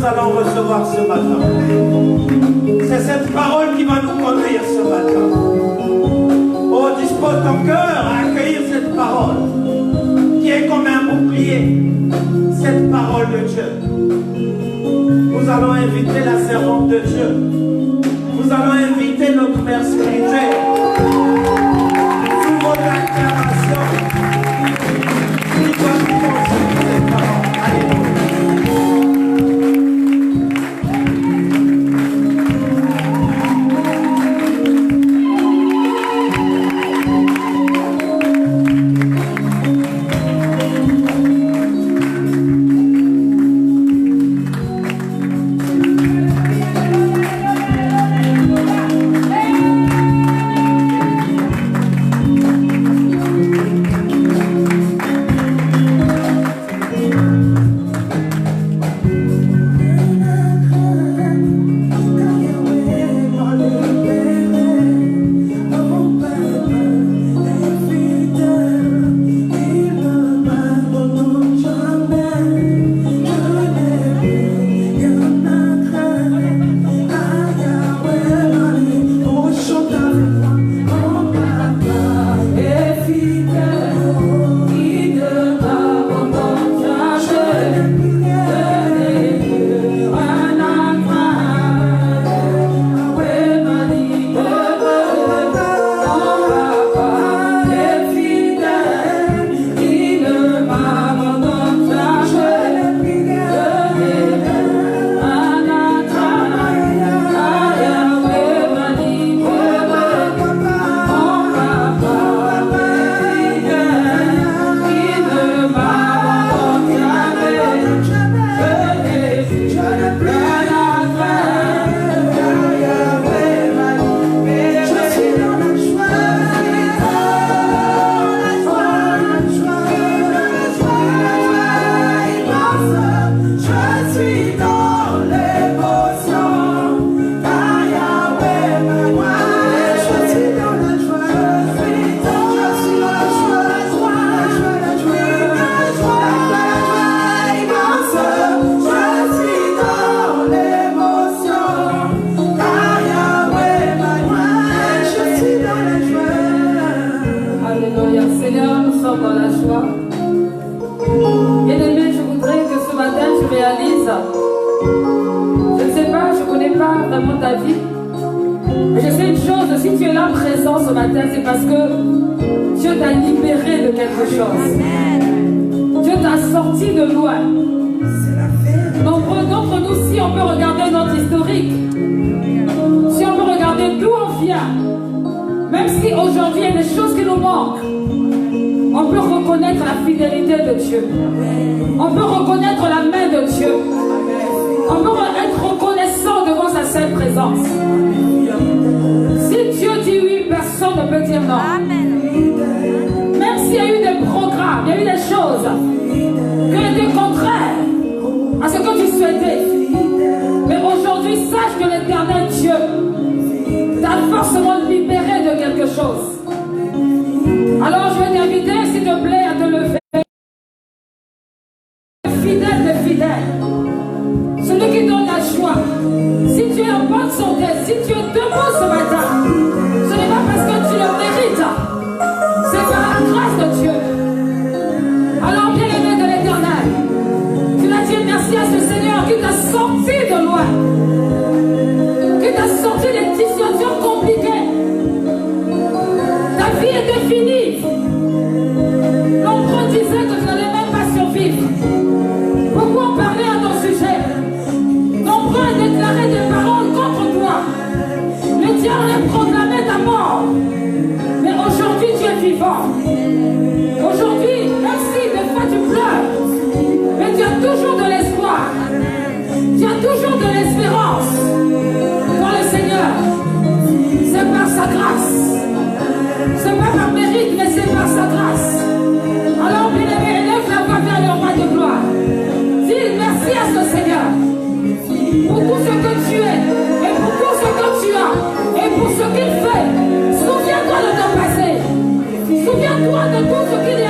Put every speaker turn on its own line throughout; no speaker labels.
nous allons recevoir ce matin. C'est cette parole qui va nous conduire ce matin. Oh, dispose ton cœur à accueillir cette parole qui est comme un bouclier. Cette parole de Dieu. Nous allons inviter la servante de Dieu. Nous allons inviter notre Père spirituel. Sous votre acclamation, il va nous conduire cette parole.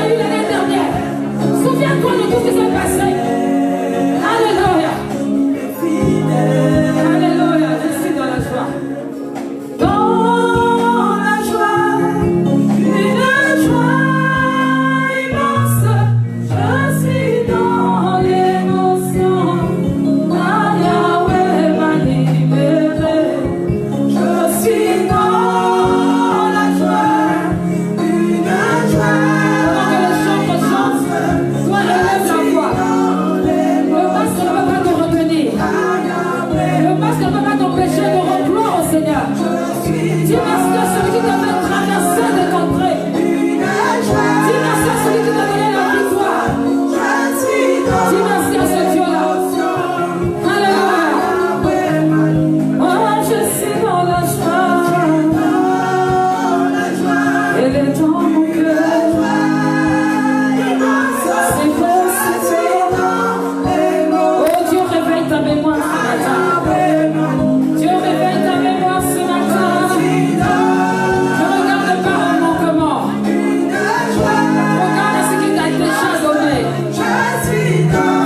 Alléluia.
Souviens-toi de tout ce qui s'est passé. Alléluia.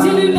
Dis-lui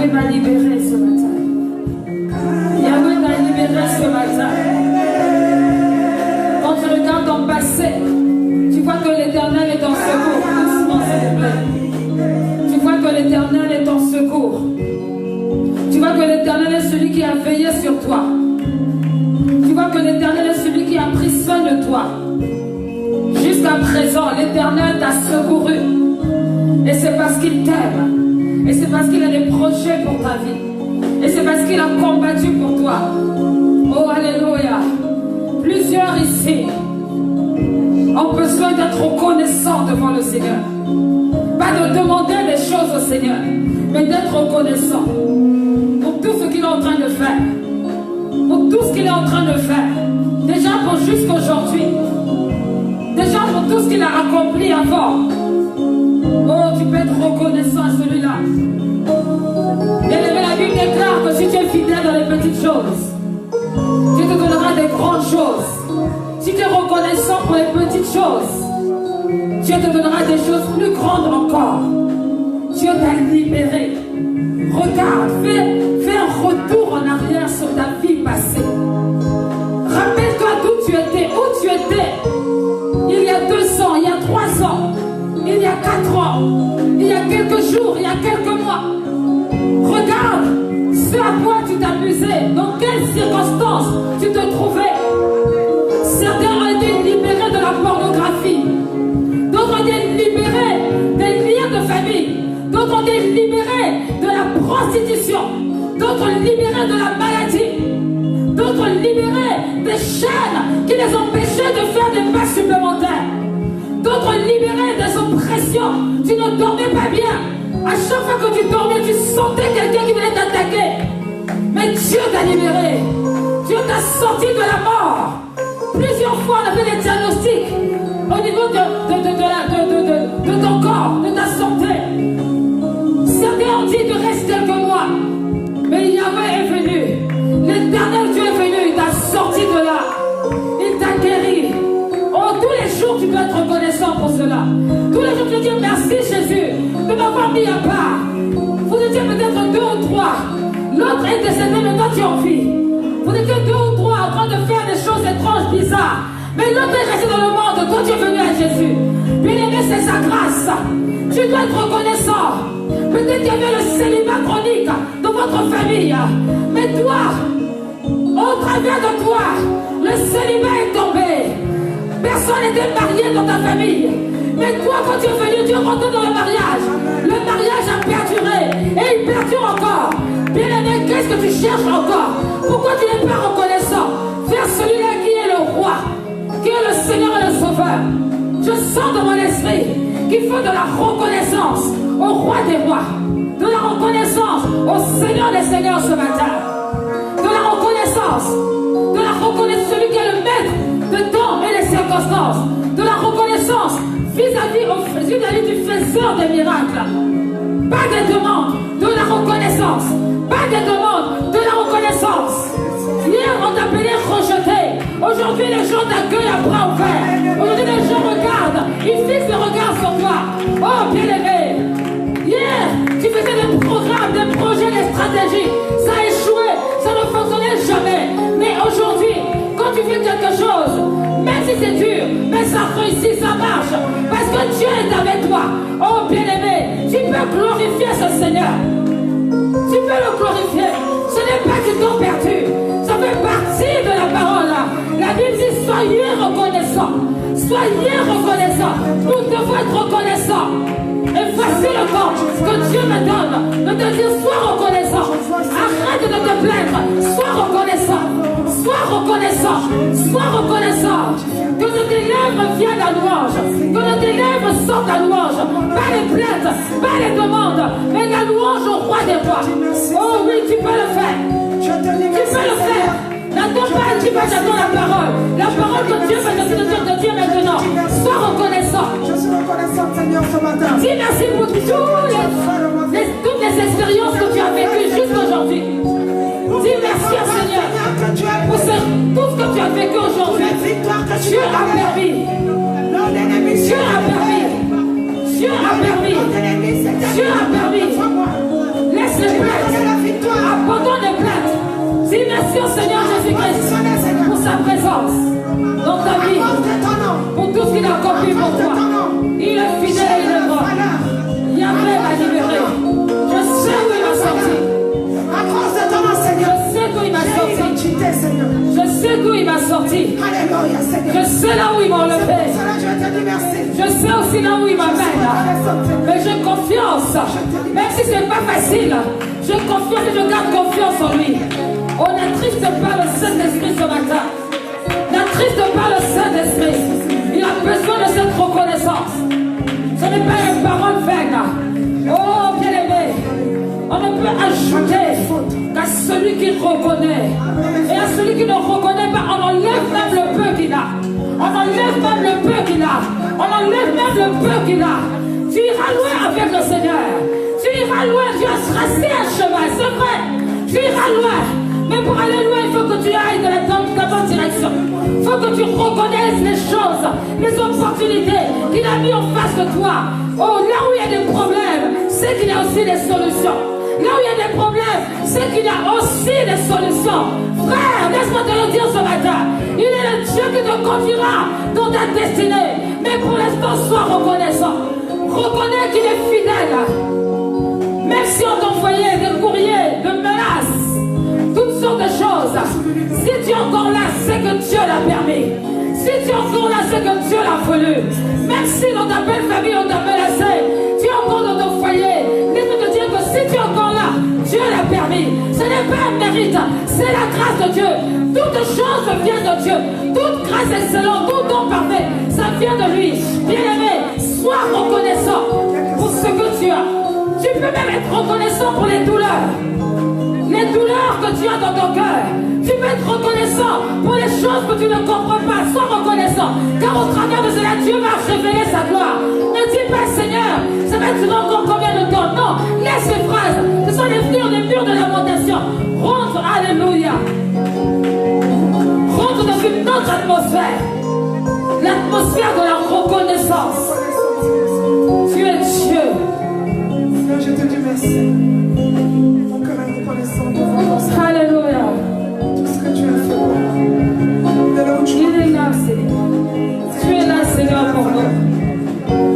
Yahweh m'a libéré ce matin. Yahweh m'a libéré ce matin. Quand tu regardes ton passé, tu vois que l'Éternel est ton secours. Doucement, s'il te plaît. Tu vois que l'Éternel est ton secours. Tu vois que l'Éternel est celui qui a veillé sur toi. Tu vois que l'Éternel est celui qui a pris soin de toi. Jusqu'à présent, l'Éternel t'a secouru. Et c'est parce qu'il t'aime. Et c'est parce qu'il a des projets pour ta vie. Et c'est parce qu'il a combattu pour toi. Oh, alléluia. Plusieurs ici ont besoin d'être reconnaissants devant le Seigneur. Pas de demander des choses au Seigneur, mais d'être reconnaissant pour tout ce qu'il est en train de faire. Pour tout ce qu'il est en train de faire. Déjà pour jusqu'aujourd'hui. Déjà pour tout ce qu'il a accompli avant. Oh, tu peux être reconnaissant à celui-là. Bien aimé, la Bible déclare que si tu es fidèle dans les petites choses, Dieu te donnera des grandes choses. Si tu es reconnaissant pour les petites choses, Dieu te donnera des choses plus grandes encore. Dieu t'a libéré. Regarde, fais un retour en arrière sur ta vie passée. Rappelle-toi d'où tu étais, où tu étais. Il y a 2 ans, il y a 3 ans, il y a 4 ans, il y a quelques jours, il y a quelques mois. Regarde ce à quoi tu t'amusais, dans quelles circonstances tu te trouvais. Certains ont été libérés de la pornographie, d'autres ont été libérés des liens de famille, d'autres ont été libérés de la prostitution, d'autres libérés de la maladie, d'autres libérés des chaînes qui les empêchaient de faire des pas supplémentaires, d'autres libérés des oppressions. Tu ne dormais pas bien. À chaque fois que tu dormais, tu sentais quelqu'un qui venait t'attaquer. Mais Dieu t'a libéré. Dieu t'a sorti de la mort. Plusieurs fois, on a fait des diagnostics au niveau de ton corps, de ta santé. Certains ont dit de rester quelques mois. Mais Yahweh est venu. L'Éternel Dieu est venu. Il t'a sorti de là. Il t'a guéri. Oh, tous les jours, tu dois être reconnaissant pour cela. Tous les jours, tu dis merci Jésus de m'avoir mis à part. Vous étiez peut-être 2 ou 3. L'autre est décédé, mais toi tu es en vie. Vous étiez 2 ou 3 en train de faire des choses étranges, bizarres. Mais l'autre est resté dans le monde. Toi tu es venu à Jésus. Bien-aimé, c'est sa grâce. Tu dois être reconnaissant. Peut-être qu'il y avait le célibat chronique dans votre famille. Mais toi, au travers de toi, le célibat est tombé. Personne n'était marié dans ta famille. Mais toi, quand tu es venu, tu es rentré dans le mariage. Le mariage a perduré. Et il perdure encore. Bien-aimé, qu'est-ce que tu cherches encore? Pourquoi tu n'es pas reconnaissant? Vers celui-là qui est le roi, qui est le Seigneur et le Sauveur. Je sens dans mon esprit qu'il faut de la reconnaissance au roi des rois. De la reconnaissance au Seigneur des Seigneurs ce matin. De la reconnaissance. De la reconnaissance, celui qui est le maître de temps et des circonstances. De la reconnaissance vis-à-vis du faiseur des miracles. Pas de demande, de la reconnaissance. Pas de demande, de la reconnaissance. Hier, on t'appelait rejeté. Aujourd'hui, les gens t'accueillent à bras ouverts. Aujourd'hui, les gens regardent. Ils fixent le regard sur toi. Oh, bien-aimé. Hier, tu faisais des programmes, des projets, des stratégies. Ça a échoué. Ça ne fonctionnait jamais. Mais aujourd'hui, quand tu fais quelque chose, même si c'est dur, mais ça réussit, ça marche. Parce que Dieu est avec toi. Oh, bien-aimé, tu peux glorifier ce Seigneur. Tu peux le glorifier. Ce n'est pas du temps perdu. Ça fait partie de la parole. La Bible dit soyez reconnaissants. Soyez reconnaissants. Nous devons être reconnaissants. Et voici le temps que Dieu me donne de te dire sois reconnaissant. Arrête de te plaindre. Sois reconnaissant. Sois reconnaissant. Sois reconnaissant. Que de tes lèvres vienne la louange. Que de tes lèvres sorte la louange. Pas les plaintes, pas les demandes, mais la louange au roi des rois. Oh oui, tu peux le faire. Tu peux le faire. N'attends pas un petit peu, j'attends la parole. La parole que Dieu va te dire maintenant. Sois reconnaissant.
Je suis reconnaissant, Seigneur, ce matin.
Dis merci pour toutes les expériences que tu as vécues jusqu'aujourd'hui. Dis merci au Seigneur pour tout ce que tu as vécu aujourd'hui. Dieu a permis. Dieu a permis. Dieu a permis. Dieu a permis. Laisse les plaintes. reconnaissance dans ta vie pour tout ce qu'il a accompli pour toi. Il est fidèle et il est bon. Yahvé m'a libéré. Je sais où il m'a sorti.
À cause de ton nom, Seigneur.
Je sais d'où il m'a sorti. Je sais d'où il m'a sorti.
Alléluia, Seigneur.
Je sais là où il m'a enlevé.
Cela, je te dis merci.
Je sais aussi là où il m'amène. Mais j'ai confiance. Même si ce n'est pas facile, je confie et je garde confiance en lui. On n'attriste pas le Saint-Esprit ce matin. N'attriste pas le Saint-Esprit. Il a besoin de cette reconnaissance. Ce n'est pas une parole vaine. Oh, bien-aimé, on ne peut ajouter qu'à celui qui reconnaît. Et à celui qui ne reconnaît pas, on enlève même le peu qu'il a. On enlève même le peu qu'il a. On enlève même le peu qu'il a. Tu iras loin avec le Seigneur. Tu iras loin, tu as tracé un chemin, c'est vrai. Tu iras loin. Mais pour aller loin, il faut que tu ailles dans la bonne direction. Il faut que tu reconnaisses les choses, les opportunités qu'il a mis en face de toi. Oh, là où il y a des problèmes, c'est qu'il y a aussi des solutions. Là où il y a des problèmes, c'est qu'il y a aussi des solutions. Frère, laisse-moi te le dire ce matin. Il est le Dieu qui te conduira dans ta destinée. Mais pour l'instant, sois reconnaissant. Reconnais qu'il est fidèle. Même si on t'envoyait des courriers, de menaces, toutes sortes de choses. Si tu es encore là, c'est que Dieu l'a permis. Si tu es encore là, c'est que Dieu l'a voulu. Même si dans ta belle famille, on t'a menacé, tu es encore dans ton foyer. Laisse-moi te dire que si tu es encore là, Dieu l'a permis. Ce n'est pas un mérite, c'est la grâce de Dieu. Toute chose vient de Dieu. Toute grâce excellente, tout don parfait, ça vient de lui. Bien-aimé, sois reconnaissant pour ce que tu as. Tu peux même être reconnaissant pour les douleurs. Les douleurs que tu as dans ton cœur. Tu peux être reconnaissant pour les choses que tu ne comprends pas. Sois reconnaissant. Car au travers de cela, Dieu va révéler sa gloire. Ne dis pas, Seigneur, ça va durer encore combien de temps? Non, laisse ces phrases. Ce sont les murs de lamentation. Rentre, alléluia. Rentre dans une autre atmosphère. L'atmosphère de la reconnaissance. Tu es Dieu.
Seigneur, je te dis merci. Mon cœur est reconnaissant devant toi.
Alléluia.
Tout ce que tu as fait pour moi. De là où tu
Il est là, Seigneur. Tu es là, Seigneur, pour nous.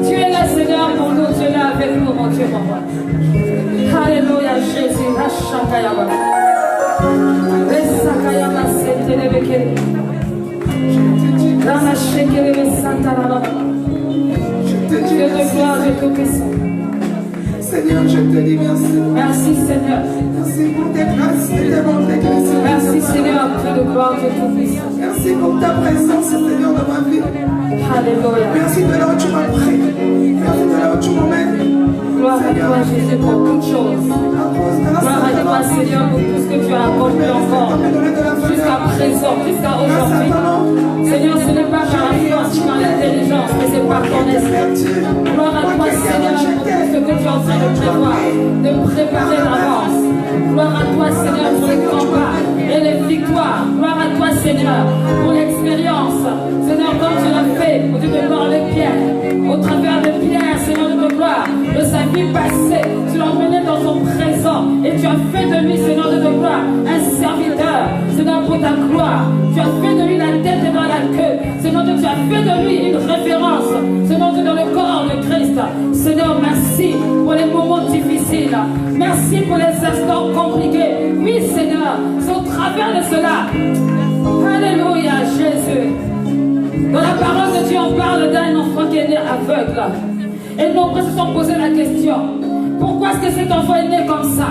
Tu es là, Seigneur, pour nous. Tu es là avec nous, mon Dieu, mon roi. Alléluia, Jésus. Hashakayaba. Resakayaba, Setelebeke. Ramashekele, Santarababa.
je te dis
Dieu de
merci.
gloire, Dieu tout-puissant.
Seigneur, je te dis merci.
Merci, Seigneur.
Merci pour tes grâces et tes bontés que tu as.
Merci, Seigneur, Dieu de gloire, Dieu tout-puissant.
Merci pour ta présence, Seigneur, dans ma vie.
Alléluia.
Merci de là où tu m'as pris. Merci de là où tu m'emmènes.
Gloire à toi, Jésus, pour toutes choses. Gloire à toi, Seigneur, pour tout ce que tu as accompli encore. Jusqu'à présent, jusqu'à aujourd'hui. Seigneur, ce n'est pas par la force, par l'intelligence, mais c'est par ton esprit. Gloire à toi, Seigneur, pour tout ce que tu es en train de prévoir, de préparer d'avance. Gloire à toi, Seigneur, pour les combats et les victoires. Gloire à toi, Seigneur, pour l'expérience. Seigneur, comme tu l'as fait, au Dieu de gloire, les pierres, au travers de Pierre, Seigneur de gloire, de sa vie passée, tu l'as emmené dans son présent et tu as fait de lui, Seigneur de gloire, un serviteur, Seigneur, pour ta gloire. Tu as fait de lui la tête et dans la queue. Seigneur, tu as fait de lui une référence, Seigneur, dans le corps de Christ. Seigneur, merci pour les moments difficiles. Merci pour les instants compliqués. Oui, Seigneur, c'est au travers de cela. Alléluia, Jésus. Dans la parole de Dieu, on parle d'un enfant qui est né aveugle. Et nombreux se sont posé la question, pourquoi est-ce que cet enfant est né comme ça?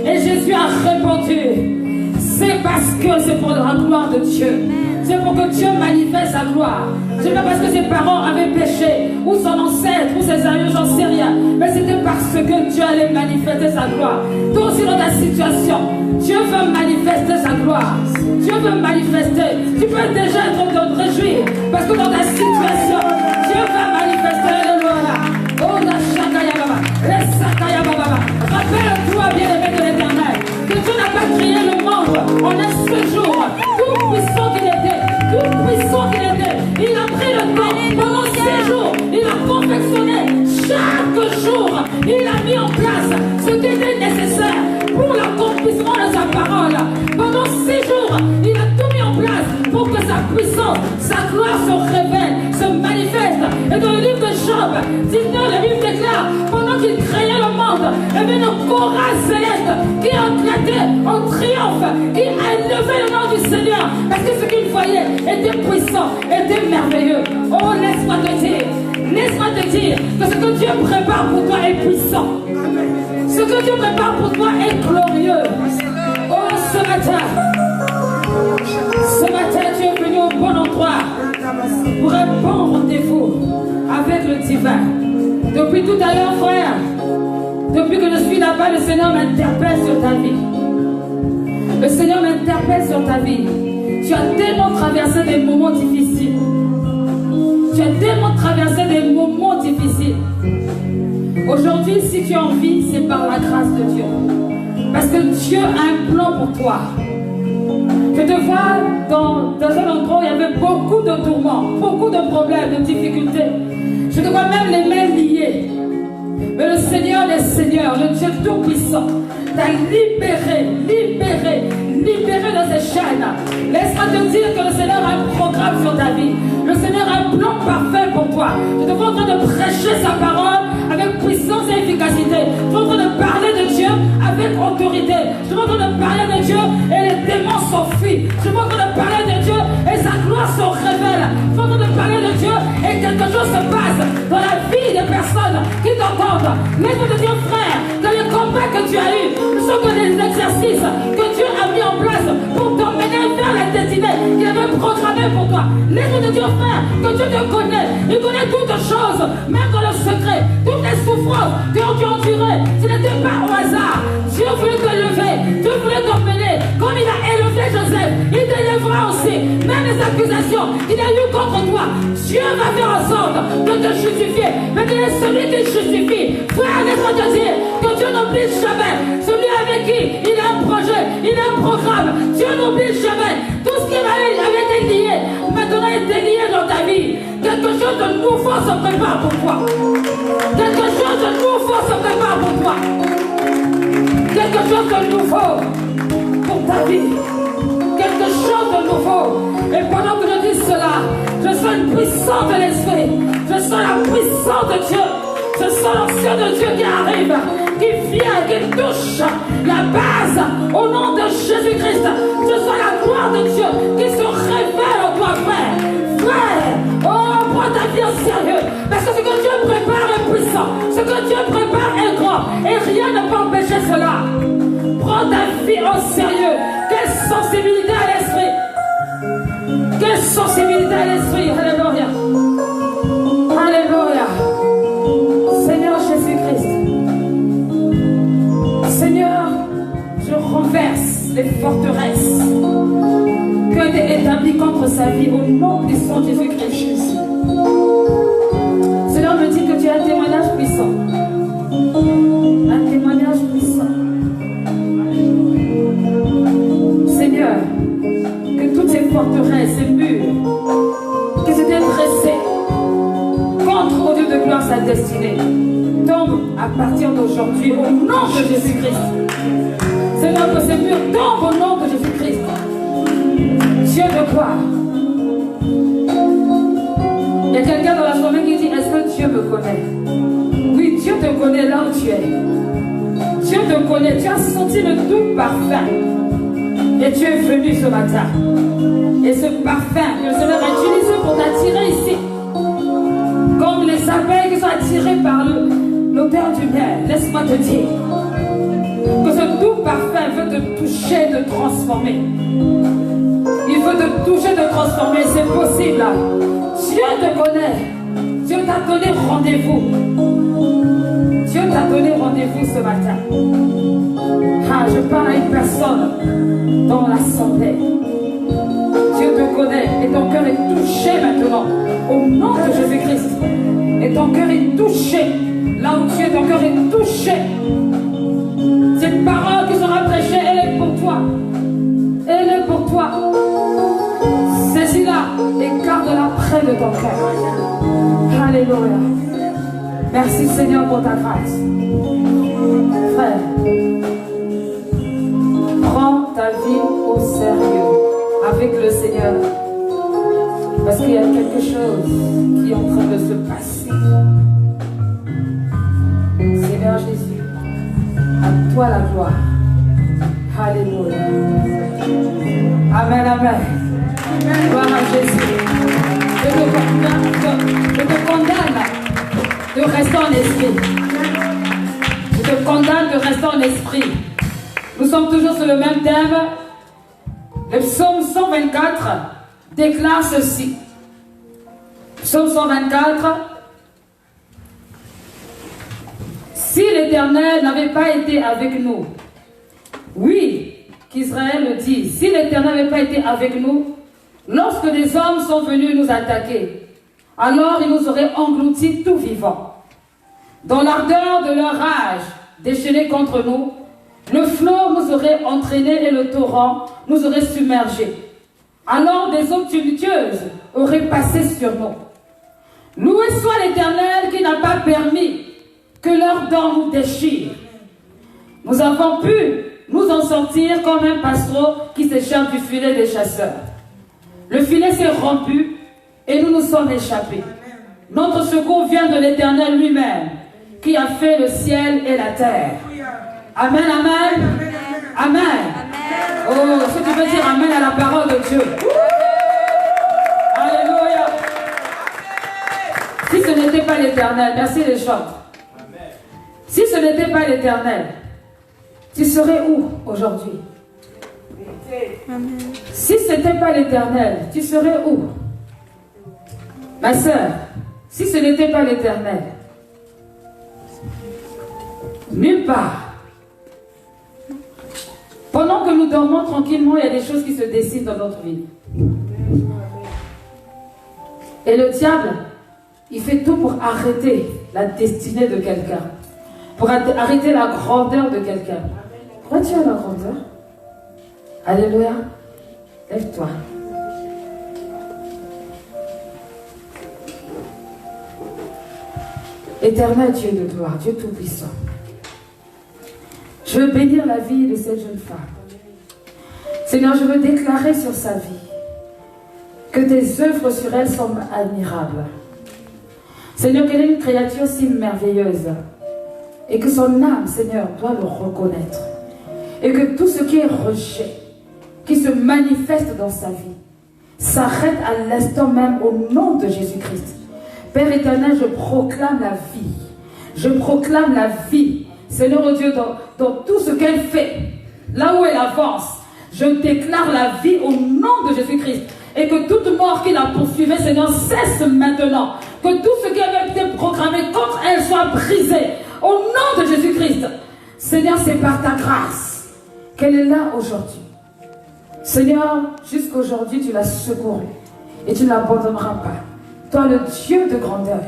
Et Jésus a répondu, c'est parce que c'est pour la gloire de Dieu. C'est pour que Dieu manifeste sa gloire. Ce n'est pas parce que ses parents avaient péché, ou son ancêtre, ou ses aïeux, j'en sais rien. Mais c'était parce que Dieu allait manifester sa gloire. Toi aussi dans ta situation, Dieu veut manifester sa gloire. Dieu veut manifester. Tu peux déjà être en train de te réjouir. Parce que dans ta situation, Dieu va manifester le gloire. Oh la Shakayababa, la Sakayababa. Rappelle-toi, bien-aimé de l'Éternel, que Dieu n'a pas créé le monde en un seul jour. Tout puissant qu'il était, tout puissant qu'il était, il a pris le temps pendant 6 jours. Il a confectionné chaque jour. Il a mis en place ce qui était nécessaire pour l'accomplissement de sa parole. Pendant 6 jours, il a tout mis en place pour que sa puissance Job 19, la Bible déclare, pendant qu'il créait le monde, il y avait une chorale céleste qui éclatait en triomphe, qui élevait le nom du Seigneur, parce que ce qu'il voyait était puissant, était merveilleux. Oh, laisse-moi te dire que ce que Dieu prépare pour toi est puissant. Ce que Dieu prépare pour toi est glorieux. Oh, ce matin, tu es venu au bon endroit pour un bon rendez-vous avec le divin. Depuis tout à l'heure, frère, depuis que je suis là-bas, le Seigneur m'interpelle sur ta vie. Le Seigneur m'interpelle sur ta vie. Tu as tellement traversé des moments difficiles. Tu as tellement traversé des moments difficiles. Aujourd'hui, si tu es en vie, c'est par la grâce de Dieu. Parce que Dieu a un plan pour toi. Je te vois dans un endroit où il y avait beaucoup de tourments, beaucoup de problèmes, de difficultés. Je te vois même les mains liées. Mais le Seigneur des Seigneurs, le Dieu Tout-Puissant, t'a libéré de ces chaînes. Laisse-moi te dire que le Seigneur a un programme sur ta vie. Le Seigneur a un plan parfait pour toi. Je te vois en train de prêcher sa parole avec puissance et efficacité. Je suis en train de parler de Dieu avec autorité. Je suis en train de parler de Dieu et les démons s'enfuient. Je suis en train de parler de Dieu et sa gloire se révèle. Je suis en train de parler de Dieu et quelque chose se passe dans la vie des personnes qui t'entendent. Laisse-moi te dire, frère, que les combats que tu as eus ne sont que des exercices que Dieu a mis en place pour t'emmener vers la destinée qu'il avait programmée pour toi. Laisse-moi te dire, frère, que Dieu te connaît. Il connaît toutes choses, même dans le secret. Toutes les souffrances que tu as endurées, ce n'était pas au hasard. Dieu voulait te lever, Dieu voulait t'emmener. Comme il a élevé Joseph, il t'élèvera aussi. Même les accusations qu'il a eues contre toi, Dieu va faire en sorte de te justifier. Mais qu'il est celui qui justifie. Frère, laisse-moi te dire que Dieu n'oublie jamais celui avec qui il a un projet, il a un programme. Dieu n'oublie jamais. Tout ce qui avait été lié, maintenant est lié dans ta vie. Quelque chose de nouveau se prépare pour toi. Quelque chose de nouveau se prépare pour toi. Quelque chose de nouveau pour ta vie. Quelque chose de nouveau. Et pendant que je dis cela, je sens une puissance de l'esprit. Je sens la puissance de Dieu. Je sens l'ancien de Dieu qui arrive, qui vient, qui touche la base au nom de Jésus-Christ. Je sens la gloire de Dieu qui se révèle en toi, frère. Frère, oh, prends ta vie en sérieux. Parce que ce que Dieu prépare est puissant. Ce que Dieu prépare est grand. Et rien ne peut empêcher cela. Prends ta vie en sérieux. Quelle sensibilité à l'esprit. Quelle sensibilité à l'esprit. Alléluia. Alléluia. Seigneur Jésus-Christ. Seigneur, je renverse les forteresses qui ont été établies contre sa vie au nom du sang de Jésus-Christ. Seigneur me dit que tu as un témoignage puissant. Un témoignage puissant. Seigneur, que toutes ces forteresses, ces murs qui s'étaient dressés contre, au Dieu de gloire, sa destinée, tombent à partir d'aujourd'hui au nom de Jésus-Christ. Seigneur, que ces murs tombent au nom de Jésus-Christ. Dieu de gloire. Il y a quelqu'un dans la journée qui dit, est-ce que Dieu me connaît? Oui, Dieu te connaît là où tu es. Dieu te connaît. Tu as senti le doux parfum. Et tu es venu ce matin. Et ce parfum que le Seigneur a utilisé pour t'attirer ici, comme les abeilles qui sont attirées par l'odeur du miel, laisse-moi te dire que ce doux parfum veut te toucher, te transformer. Il veut te toucher, te transformer. C'est possible. Dieu te connaît. Dieu t'a donné rendez-vous. Dieu t'a donné rendez-vous ce matin. Ah, je parle à une personne dans l'assemblée. Dieu te connaît et ton cœur est touché maintenant au nom de Jésus-Christ. Et ton cœur est touché. Là où tu es, ton cœur est touché. Cette parole qui sera prêchée, elle est pour toi. Elle est pour toi. Saisis-la et garde-la près de ton cœur. Alléluia. Merci Seigneur pour ta grâce. Frère, prends ta vie au sérieux avec le Seigneur. Parce qu'il y a quelque chose qui est en train de se passer. toi la gloire. Alléluia. Amen, amen. Gloire à Jésus. Je te condamne de rester en esprit. Je te condamne de rester en esprit. Nous sommes toujours sur le même thème. Le psaume 124 déclare ceci. Psaume 124. Si l'Éternel n'avait pas été avec nous, oui, qu'Israël le dit, si l'Éternel n'avait pas été avec nous, lorsque les hommes sont venus nous attaquer, alors ils nous auraient engloutis tout vivants. Dans l'ardeur de leur rage déchaînée contre nous, le flot nous aurait entraînés et le torrent nous aurait submergés. Alors des eaux tumultueuses auraient passé sur nous. Loué soit l'Éternel qui n'a pas permis que leurs dents nous déchirent. Nous avons pu nous en sortir comme un passereau qui s'échappe du filet des chasseurs. Le filet s'est rompu et nous nous sommes échappés. Notre secours vient de l'Éternel lui-même, qui a fait le ciel et la terre. Amen, amen. Amen. Oh, est-ce que tu veux dire amen à la parole de Dieu? Alléluia. Si ce n'était pas l'Éternel, merci les chants. Si ce n'était pas l'Éternel, tu serais où aujourd'hui? Si ce n'était pas l'Éternel, tu serais où? Ma soeur, si ce n'était pas l'Éternel, nulle part. Pendant que nous dormons tranquillement, il y a des choses qui se décident dans notre vie. Et le diable, il fait tout pour arrêter la destinée de quelqu'un. Pour arrêter la grandeur de quelqu'un. Pourquoi tu as la grandeur? Alléluia. Lève-toi. Éternel Dieu de gloire, Dieu Tout-Puissant. Je veux bénir la vie de cette jeune femme. Seigneur, je veux déclarer sur sa vie que tes œuvres sur elle sont admirables. Seigneur, qu'elle est une créature si merveilleuse. Et que son âme, Seigneur, doit le reconnaître. Et que tout ce qui est rejet, qui se manifeste dans sa vie, s'arrête à l'instant même au nom de Jésus-Christ. Père éternel, je proclame la vie. Je proclame la vie. Seigneur oh Dieu, dans tout ce qu'elle fait, là où elle avance, je déclare la vie au nom de Jésus-Christ. Et que toute mort qui la poursuivait, Seigneur, cesse maintenant. Que tout ce qui avait été programmé contre elle soit brisé. Au nom de Jésus-Christ. Seigneur, c'est par ta grâce qu'elle est là aujourd'hui. Seigneur, jusqu'aujourd'hui, tu l'as secourue. Et tu ne l'abandonneras pas. Toi, le Dieu de grandeur,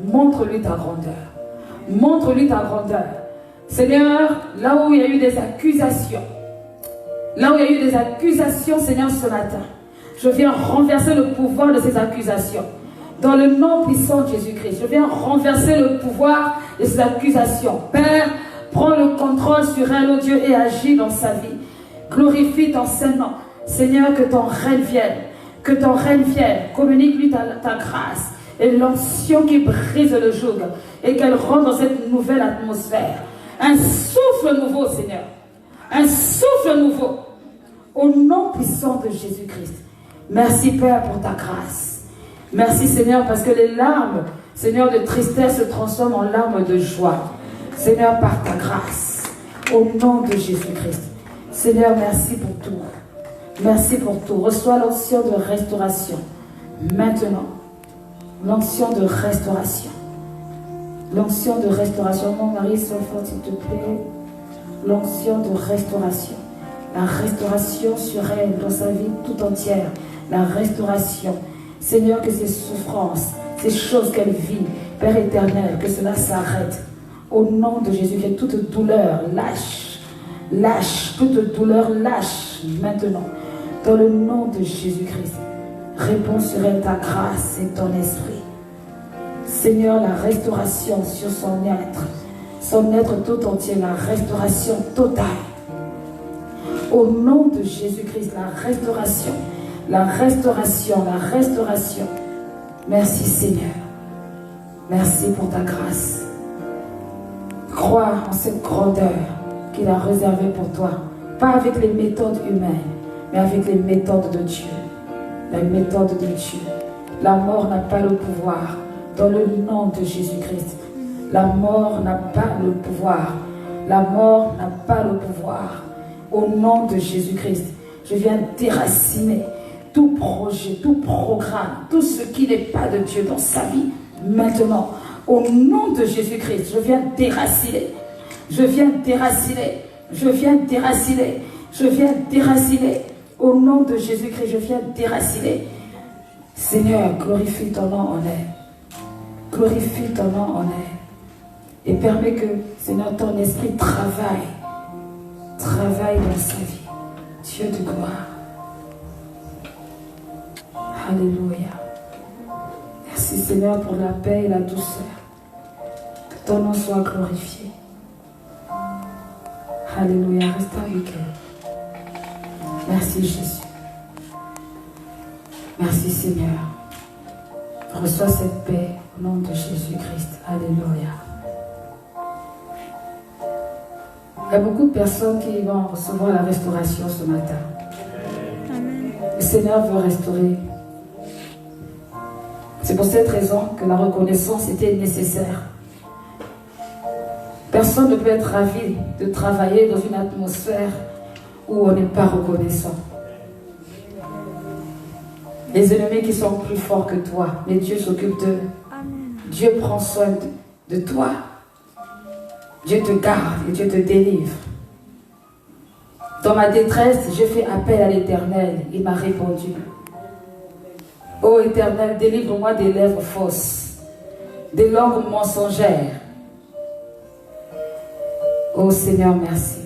montre-lui ta grandeur. Montre-lui ta grandeur. Seigneur, là où il y a eu des accusations, Seigneur, ce matin, je viens renverser le pouvoir de ces accusations. Dans le nom puissant de Jésus-Christ, je viens renverser le pouvoir de ces accusations. Père, prends le contrôle sur elle, oh Dieu, et agis dans sa vie. Glorifie ton Saint-Nom. Seigneur, que ton règne vienne. Que ton règne vienne. Communique-lui ta grâce et l'onction qui brise le joug. Et qu'elle rentre dans cette nouvelle atmosphère. Un souffle nouveau, Seigneur. Un souffle nouveau. Au nom puissant de Jésus-Christ. Merci, Père, pour ta grâce. Merci, Seigneur, parce que les larmes, Seigneur, de tristesse se transforment en larmes de joie. Seigneur, par ta grâce. Au nom de Jésus-Christ. Seigneur, merci pour tout. Merci pour tout. Reçois l'onction de restauration. Maintenant. L'onction de restauration. L'onction de restauration. Mon mari, sois fort, s'il te plaît. L'onction de restauration. La restauration sur elle, dans sa vie tout entière. La restauration. Seigneur, que ces souffrances, ces choses qu'elle vit, Père éternel, que cela s'arrête. Au nom de Jésus, que toute douleur lâche. Lâche. Toute douleur lâche maintenant. Dans le nom de Jésus-Christ. Réponds sur elle ta grâce et ton esprit. Seigneur, la restauration sur son être tout entier, la restauration totale. Au nom de Jésus-Christ, la restauration, la restauration, la restauration. Merci Seigneur. Merci pour ta grâce. Crois en cette grandeur qu'il a réservé pour toi. Pas avec les méthodes humaines, mais avec les méthodes de Dieu. La méthode de Dieu. La mort n'a pas le pouvoir. Dans le nom de Jésus-Christ. La mort n'a pas le pouvoir. La mort n'a pas le pouvoir. Au nom de Jésus-Christ, je viens déraciner tout projet, tout programme, tout ce qui n'est pas de Dieu dans sa vie. Maintenant, au nom de Jésus-Christ, je viens déraciner. Je viens déraciner. Je viens déraciner. Je viens déraciner. Au nom de Jésus-Christ, je viens déraciner. Seigneur, glorifie ton nom en air. Glorifie ton nom en air. Et permets que, Seigneur, ton esprit travaille dans sa vie. Dieu de gloire. Alléluia. Merci Seigneur pour la paix et la douceur. Que ton nom soit glorifié. Alléluia. Reste avec elle. Merci Jésus. Merci Seigneur. Reçois cette paix au nom de Jésus-Christ. Alléluia. Il y a beaucoup de personnes qui vont recevoir la restauration ce matin. Amen. Le Seigneur veut restaurer. C'est pour cette raison que la reconnaissance était nécessaire. Personne ne peut être ravi de travailler dans une atmosphère où on n'est pas reconnaissant. Les ennemis qui sont plus forts que toi, mais Dieu s'occupe d'eux. Dieu prend soin de toi. Dieu te garde et Dieu te délivre. Dans ma détresse, j'ai fait appel à l'Éternel. Il m'a répondu. Ô Éternel, délivre-moi des lèvres fausses, des langues mensongères. Ô Seigneur, merci.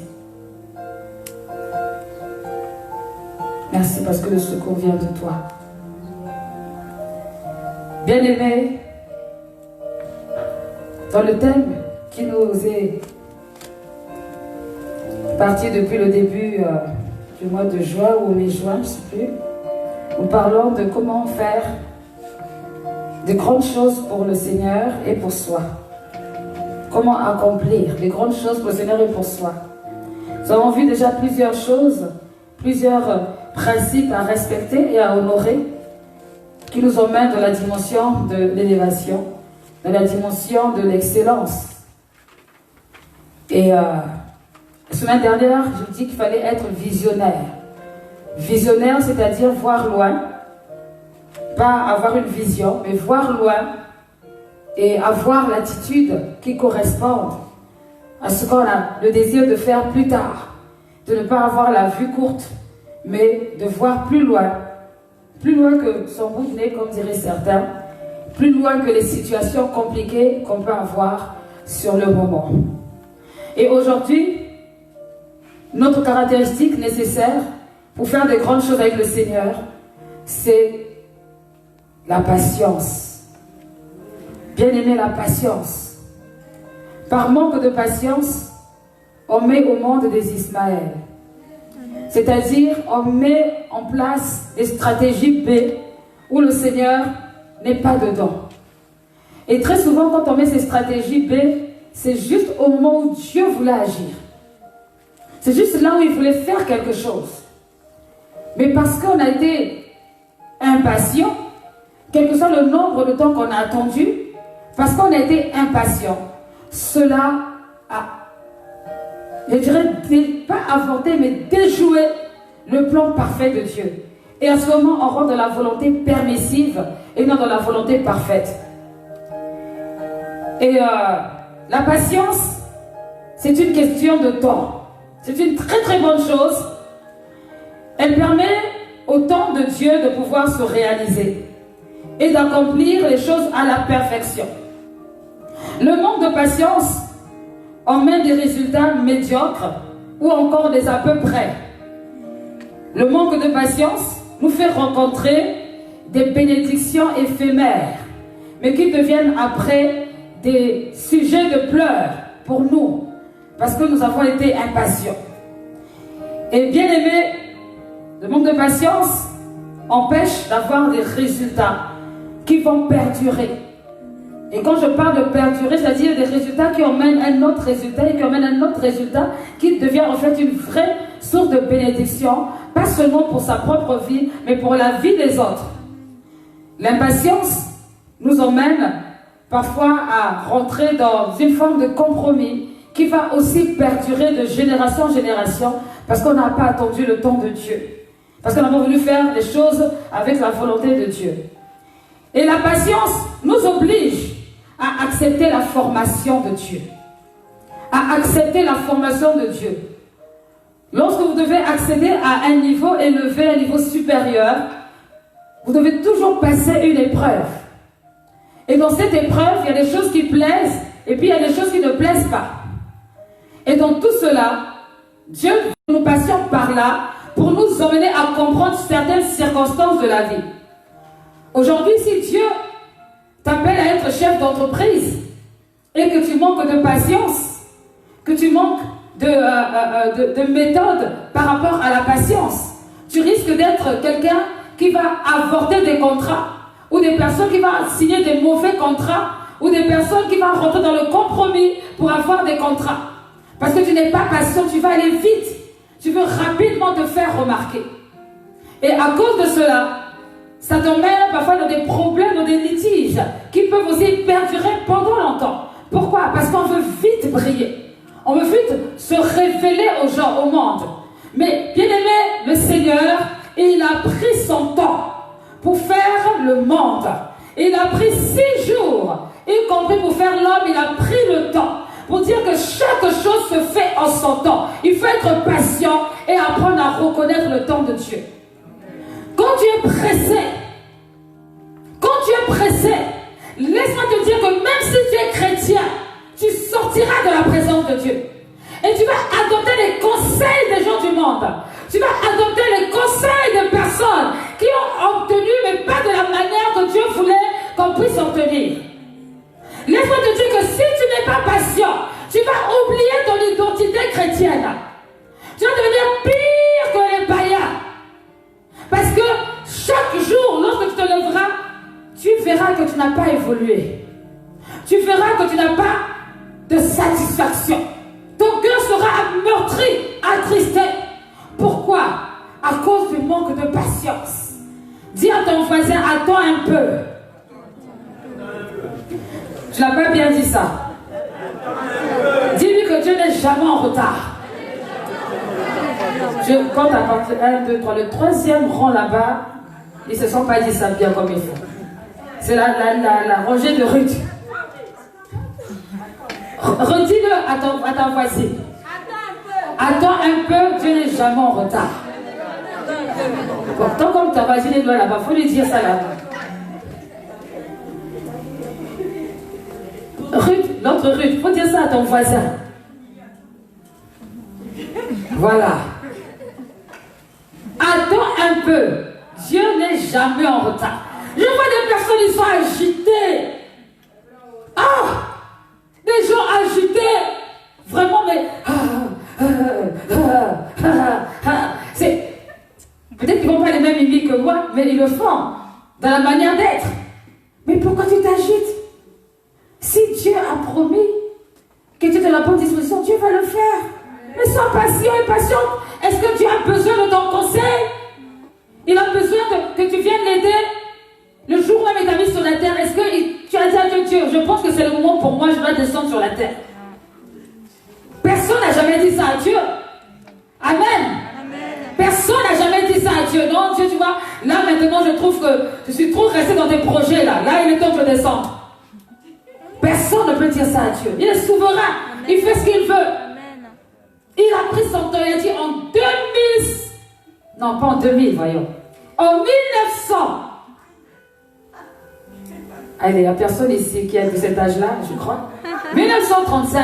Merci parce que le secours vient de toi. Bien-aimés, dans le thème qui nous est parti depuis le début du mois de juin ou mai-juin, je ne sais plus, nous parlons de comment faire de grandes choses pour le Seigneur et pour soi. Comment accomplir les grandes choses pour le Seigneur et pour soi. Nous avons vu déjà plusieurs choses, plusieurs principes à respecter et à honorer qui nous emmènent dans la dimension de l'élévation, dans la dimension de l'excellence. Et la semaine dernière, je dis qu'il fallait être visionnaire. Visionnaire, c'est-à-dire voir loin, pas avoir une vision, mais voir loin et avoir l'attitude qui corresponde à ce qu'on a le désir de faire plus tard. De ne pas avoir la vue courte, mais de voir plus loin que son bout de nez, comme diraient certains, plus loin que les situations compliquées qu'on peut avoir sur le moment. Et aujourd'hui, notre caractéristique nécessaire pour faire des grandes choses avec le Seigneur, c'est la patience. Bien-aimé, la patience. Par manque de patience, on met au monde des Ismaël. C'est-à-dire, on met en place des stratégies B où le Seigneur n'est pas dedans. Et très souvent, quand on met ces stratégies B, c'est juste au moment où Dieu voulait agir. C'est juste là où il voulait faire quelque chose. Mais parce qu'on a été impatient, quel que soit le nombre de temps qu'on a attendu, parce qu'on a été impatient, cela a, je dirais, pas avorté, mais déjoué le plan parfait de Dieu. Et à ce moment, on rentre dans la volonté permissive et non dans la volonté parfaite. Et la patience, c'est une question de temps. C'est une très très bonne chose. Elle permet au temps de Dieu de pouvoir se réaliser et d'accomplir les choses à la perfection. Le manque de patience emmène des résultats médiocres ou encore des à peu près. Le manque de patience nous fait rencontrer des bénédictions éphémères, mais qui deviennent après des sujets de pleurs pour nous, parce que nous avons été impatients. Et bien aimé, le manque de patience empêche d'avoir des résultats qui vont perdurer. Et quand je parle de perdurer, c'est-à-dire des résultats qui emmènent un autre résultat et qui emmènent un autre résultat qui devient en fait une vraie source de bénédiction, pas seulement pour sa propre vie, mais pour la vie des autres. L'impatience nous emmène parfois à rentrer dans une forme de compromis qui va aussi perdurer de génération en génération parce qu'on n'a pas attendu le temps de Dieu. Parce qu'on a voulu faire les choses avec la volonté de Dieu. Et la patience nous oblige à accepter la formation de Dieu. À accepter la formation de Dieu. Lorsque vous devez accéder à un niveau élevé, un niveau supérieur, vous devez toujours passer une épreuve. Et dans cette épreuve, il y a des choses qui plaisent et puis il y a des choses qui ne plaisent pas. Et dans tout cela, Dieu nous passionne par là pour nous emmener à comprendre certaines circonstances de la vie. Aujourd'hui, si Dieu t'appelle à être chef d'entreprise et que tu manques de patience, que tu manques de méthode par rapport à la patience, tu risques d'être quelqu'un qui va avorter des contrats ou des personnes qui vont signer des mauvais contrats ou des personnes qui vont rentrer dans le compromis pour avoir des contrats. Parce que tu n'es pas patient, tu vas aller vite. Tu veux rapidement te faire remarquer. Et à cause de cela, ça t'emmène parfois dans des problèmes, dans des litiges qui peuvent aussi perdurer pendant longtemps. Pourquoi? Parce qu'on veut vite briller. On veut vite se révéler aux gens, au monde. Mais bien aimé, le Seigneur, il a pris son temps pour faire le monde. Il a pris 6 jours, y compris pour faire l'homme, il a pris le temps pour dire que chaque chose se fait en son temps. Il faut être patient et apprendre à reconnaître le temps de Dieu. Quand tu es pressé, laisse-moi te dire que même si tu es chrétien, tu sortiras de la présence de Dieu. Et tu vas adopter les conseils des gens du monde. Tu vas adopter les conseils de personnes qui ont obtenu, mais pas de la manière que Dieu voulait qu'on puisse obtenir. Laisse-moi te dire que si tu n'es pas patient, tu vas oublier ton identité chrétienne. Tu vas devenir pire que les païens. Parce que chaque jour, lorsque tu te lèveras, tu verras que tu n'as pas évolué. Tu verras que tu n'as pas de satisfaction. Ton cœur sera meurtri, attristé. Pourquoi? À cause du manque de patience. Dis à ton voisin, attends un peu. Tu n'as pas bien dit ça. Dis-lui que Dieu n'est jamais en retard. Je compte à partir 1, 2, 3. Le 3e rang là-bas, ils ne se sont pas dit ça bien comme il faut. C'est la rangée de Ruth. Redis-le à ta voisine. Attends un peu, Dieu n'est jamais en retard. Pourtant, comme ta voisine est là-bas, il faut lui dire ça là-bas. Ruth, l'autre Ruth, il faut dire ça à ton voisin. Voilà. Attends un peu. Dieu n'est jamais en retard. Je vois des personnes, ils sont agitées. Des gens agités. Vraiment, mais... c'est... Peut-être qu'ils ne vont pas les mêmes mimiques que moi, mais ils le font. Dans la manière d'être. Mais pourquoi tu t'agites? Si Dieu a promis que tu es dans la bonne disposition, Dieu va le faire. Mais sois patient et patiente. Est-ce que Dieu a besoin de ton conseil? Il a besoin que tu viennes l'aider. Le jour où il t'a mis sur la terre, est-ce que tu as dit à Dieu, je pense que c'est le moment pour moi, je dois descendre sur la terre. Personne n'a jamais dit ça à Dieu. Amen. Personne n'a jamais dit ça à Dieu. Non, Dieu, tu vois, là maintenant je trouve que je suis trop resté dans tes projets là. Là, il est temps de descendre. Personne ne peut dire ça à Dieu. Il est souverain. Amen. Il fait ce qu'il veut. Amen. Il a pris son temps. Il a dit en 2000. Non, pas en 2000, voyons. En 1900. Allez, il n'y a personne ici qui a de cet âge-là, je crois. 1935.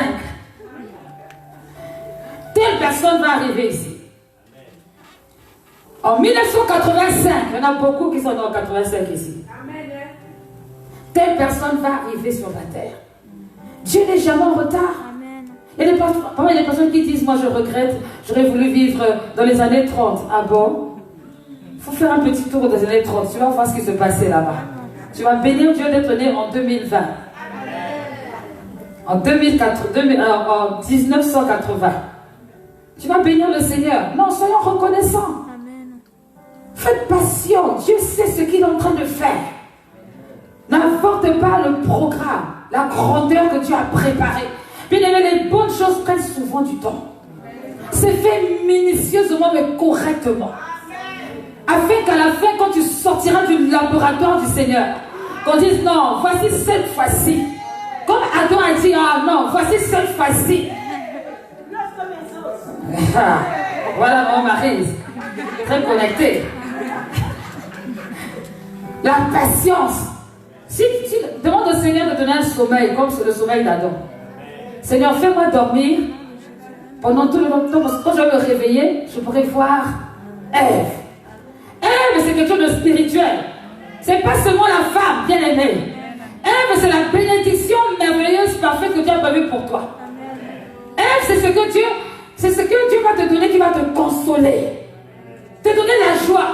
Telle personne va arriver ici. En 1985, il y en a beaucoup qui sont en 85 ici. Telle personne va arriver sur la terre. Dieu n'est jamais en retard. Il y a des personnes qui disent, moi je regrette, j'aurais voulu vivre dans les années 30. Ah bon? Il faut faire un petit tour dans les années 30. Tu vas voir ce qui se passait là-bas. Tu vas bénir Dieu d'être né en 2020. en 1980. Tu vas bénir le Seigneur. Non, soyons reconnaissants.
Amen.
Faites patient. Dieu sait ce qu'il est en train de faire. N'importe pas le programme, la grandeur que Dieu a préparée. Bien aimé, les bonnes choses prennent souvent du temps. C'est fait minutieusement mais correctement. Afin qu'à la fin, quand tu sortiras du laboratoire du Seigneur, qu'on dise non, voici cette fois-ci. Comme Adam a dit, ah non, voici cette fois-ci. Voilà mon mari, très connecté. La patience. Si tu demandes au Seigneur de donner un sommeil comme le sommeil d'Adam. Seigneur, fais-moi dormir pendant tout le temps, parce que quand je vais me réveiller, je pourrai voir Ève. Ève, c'est quelque chose de spirituel. C'est pas seulement la femme bien aimée. Ève, c'est la bénédiction merveilleuse, parfaite que Dieu a prévue pour toi. Ève, c'est ce que Dieu va te donner, qui va te consoler, te donner la joie.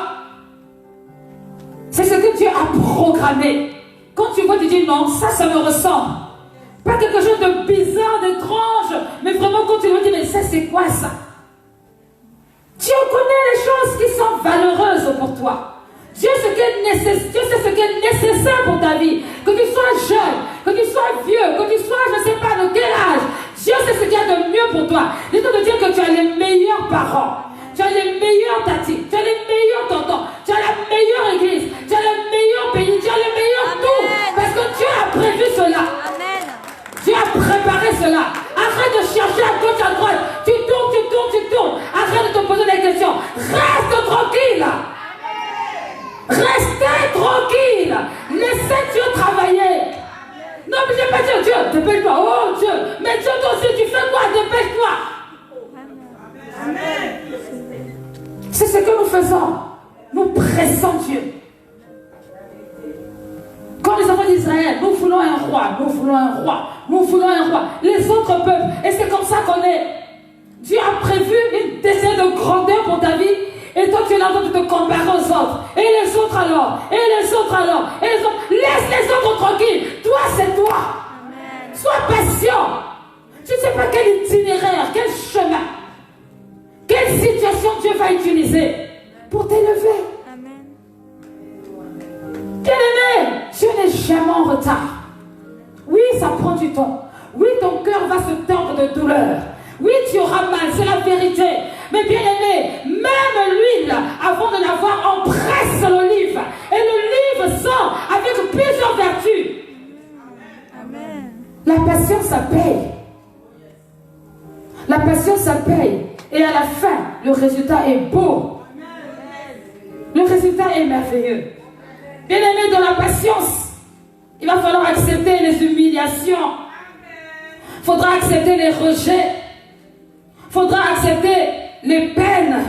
C'est ce que Dieu a programmé. Quand tu vois, tu dis non, ça me ressemble. Pas quelque chose de bizarre, d'étrange, mais vraiment quand tu vois, tu dis mais ça c'est quoi ça? Dieu connaît les choses qui sont valeureuses pour toi. Dieu sait ce qui est nécessaire pour ta vie. Que tu sois jeune, que tu sois vieux, que tu sois je ne sais pas de quel âge. Dieu sait ce qu'il y a de mieux pour toi. Laisse-moi te dire que tu as les meilleurs parents. Tu as les meilleurs tatis, tu as les meilleurs tontons, tu as la meilleure église, tu as le meilleur pays, tu as le meilleur tout. Parce que Dieu a prévu cela.
Amen.
Dieu a préparé cela. Arrête de chercher à gauche, à droite. Tu tournes. Arrête de te poser des questions. Reste tranquille. Restez tranquille. Laissez Dieu travailler. Non, mais j'ai pas dit Dieu, dépêche-toi. Oh Dieu, mais Dieu toi aussi, tu fais quoi? Dépêche-toi.
Amen.
C'est ce que nous faisons. Nous pressons Dieu. Comme les enfants d'Israël, nous voulons un roi, nous voulons un roi, nous voulons un roi. Les autres peuples, et c'est comme ça qu'on est. Dieu a prévu une destinée de grandeur pour ta vie, et toi tu es là en train de te comparer aux autres. Et les autres alors, et les autres alors, et les autres. Laisse les autres tranquilles. Toi, c'est toi.
Amen.
Sois patient. Tu ne sais pas quel itinéraire, quel chemin, quelle situation Dieu va utiliser pour t'élever.
Amen.
Bien-aimé, Dieu n'est jamais en retard. Oui, ça prend du temps. Oui, ton cœur va se tendre de douleur. Oui, tu auras mal, c'est la vérité. Mais bien-aimé, même l'huile, avant de l'avoir, on presse l'olive. Et l'olive sort avec plusieurs vertus.
Amen.
La patience, ça paye. La patience, ça paye. Et à la fin, le résultat est beau. Le résultat est merveilleux. Bien-aimé, dans la patience, il va falloir accepter les humiliations. Il faudra accepter les rejets. Il faudra accepter les peines.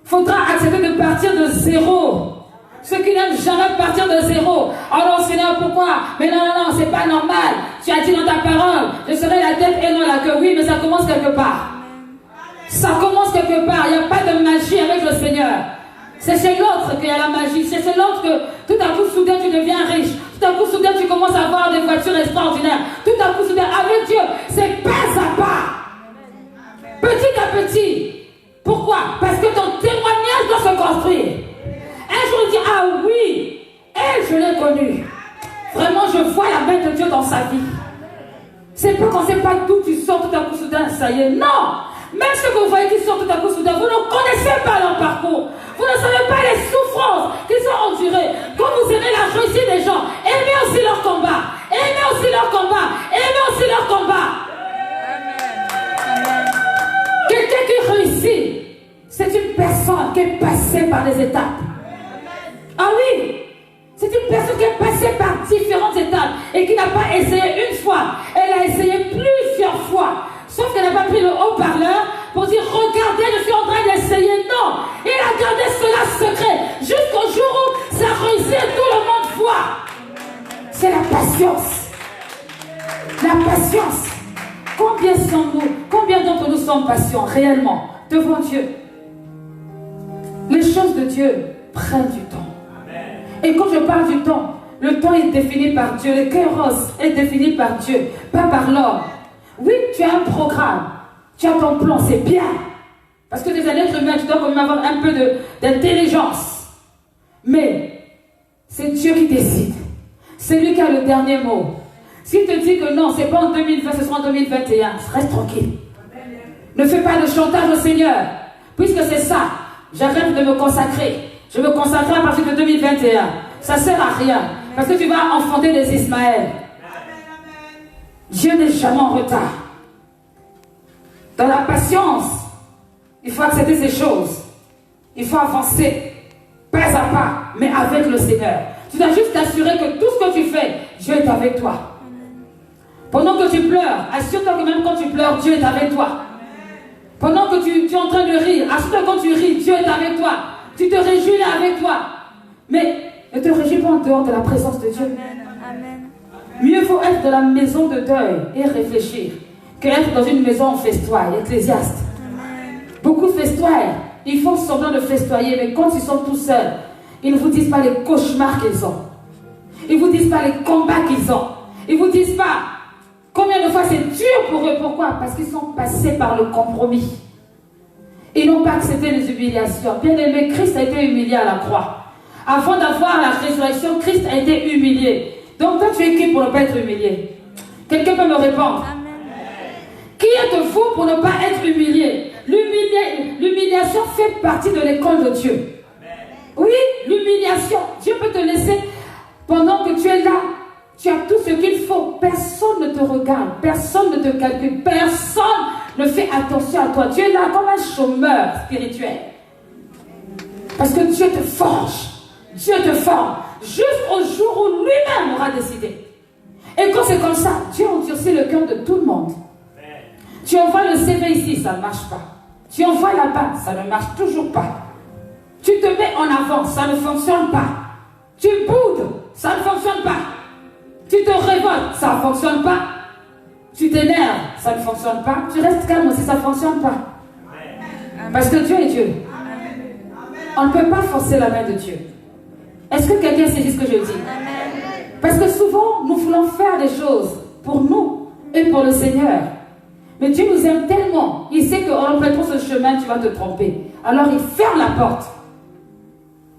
Il faudra accepter de partir de zéro. Ceux qui n'aiment jamais partir de zéro. Oh non, Seigneur, pourquoi? Mais non, c'est pas normal. Tu as dit dans ta parole, je serai la tête et non la queue. Oui, mais ça commence quelque part. Ça commence quelque part. Il n'y a pas de magie avec le Seigneur. C'est chez l'autre qu'il y a la magie. C'est chez l'autre que tout à coup, soudain, tu deviens riche. Tout à coup, soudain, tu commences à avoir des voitures extraordinaires. Tout à coup, soudain, avec Dieu, c'est pas à pas. Petit à petit. Pourquoi? Parce que ton témoignage doit se construire. Un jour, il dit, ah oui, elle, je l'ai connue. Vraiment, je vois la main de Dieu dans sa vie. C'est pas qu'on ne sait pas d'où tu sors tout à coup, soudain, ça y est. Non! Même ceux que vous voyez qui sortent tout à coup, soudain, vous ne connaissez pas leur parcours. Vous ne savez pas les souffrances qu'ils ont endurées. Quand vous aimez la réussite des gens, aimez aussi leur combat. Aimez aussi leur combat. Aimez aussi leur combat. Quelqu'un qui réussit, c'est une personne qui est passée par des étapes. Ah oui, c'est une personne qui est passée par différentes étapes et qui n'a pas essayé une fois. Elle a essayé plusieurs fois. Sauf qu'elle n'a pas pris le haut-parleur pour dire regardez, je suis en train d'essayer. Non, elle a gardé cela secret jusqu'au jour où ça réussit et tout le monde voit. C'est la patience. La patience. Combien d'entre nous sommes patients réellement devant Dieu? Les choses de Dieu prennent du temps. Et quand je parle du temps, Le temps est défini par Dieu. Le kairos est défini par Dieu, pas par l'homme. Oui, tu as un programme. Tu as ton plan, c'est bien. Parce que tu es un être humain, tu dois quand même avoir un peu d'intelligence. Mais c'est Dieu qui décide. C'est lui qui a le dernier mot. S'il te dit que non, c'est pas en 2020, ce sera en 2021, reste tranquille. Ne fais pas de chantage au Seigneur. Puisque c'est ça, j'arrête de me consacrer. Je me consacrerai à partir de 2021. Ça ne sert à rien. Parce que tu vas enfanter des Ismaël. Dieu n'est jamais en retard. Dans la patience, il faut accepter ces choses. Il faut avancer, pas à pas, mais avec le Seigneur. Tu dois juste t'assurer que tout ce que tu fais, Dieu est avec toi. Pendant que tu pleures, assure-toi que même quand tu pleures, Dieu est avec toi. Pendant que tu es en train de rire, assure-toi que quand tu ris, Dieu est avec toi. Tu te réjouis, il est avec toi. Mais ne te réjouis pas en dehors de la présence de Dieu.
Amen.
Mieux vaut être dans la maison de deuil et réfléchir qu'être dans une maison en festoie, Ecclésiaste. Beaucoup de festoient, ils font semblant de festoyer, mais quand ils sont tout seuls, ils ne vous disent pas les cauchemars qu'ils ont. Ils ne vous disent pas les combats qu'ils ont. Ils ne vous disent pas combien de fois c'est dur pour eux. Pourquoi? Parce qu'ils sont passés par le compromis. Ils n'ont pas accepté les humiliations. Bien aimé, Christ a été humilié à la croix. Avant d'avoir la résurrection, Christ a été humilié. Donc toi, tu es qui pour ne pas être humilié? Quelqu'un peut me répondre? Qui êtes-vous pour ne pas être humilié? L'humiliation fait partie de l'école de Dieu. Oui, l'humiliation. Dieu peut te laisser pendant que tu es là. Tu as tout ce qu'il faut. Personne ne te regarde. Personne ne te calcule. Personne ne fait attention à toi. Tu es là comme un chômeur spirituel. Parce que Dieu te forge. Dieu te forme. Jusqu'au jour où lui-même aura décidé. Et quand c'est comme ça, Dieu endurcit le cœur de tout le monde. Tu envoies le CV ici, ça ne marche pas. Tu envoies là-bas, ça ne marche toujours pas. Tu te mets en avant, ça ne fonctionne pas. Tu boudes, ça ne fonctionne pas. Tu te révoltes, ça ne fonctionne pas. Tu t'énerves, ça ne fonctionne pas. Tu restes calme aussi, ça ne fonctionne pas. Parce que Dieu est Dieu. On ne peut pas forcer la main de Dieu. Est-ce que quelqu'un sait ce que je dis? Parce que souvent, nous voulons faire des choses pour nous et pour le Seigneur. Mais Dieu nous aime tellement. Il sait qu'en empruntant ce chemin, tu vas te tromper. Alors il ferme la porte.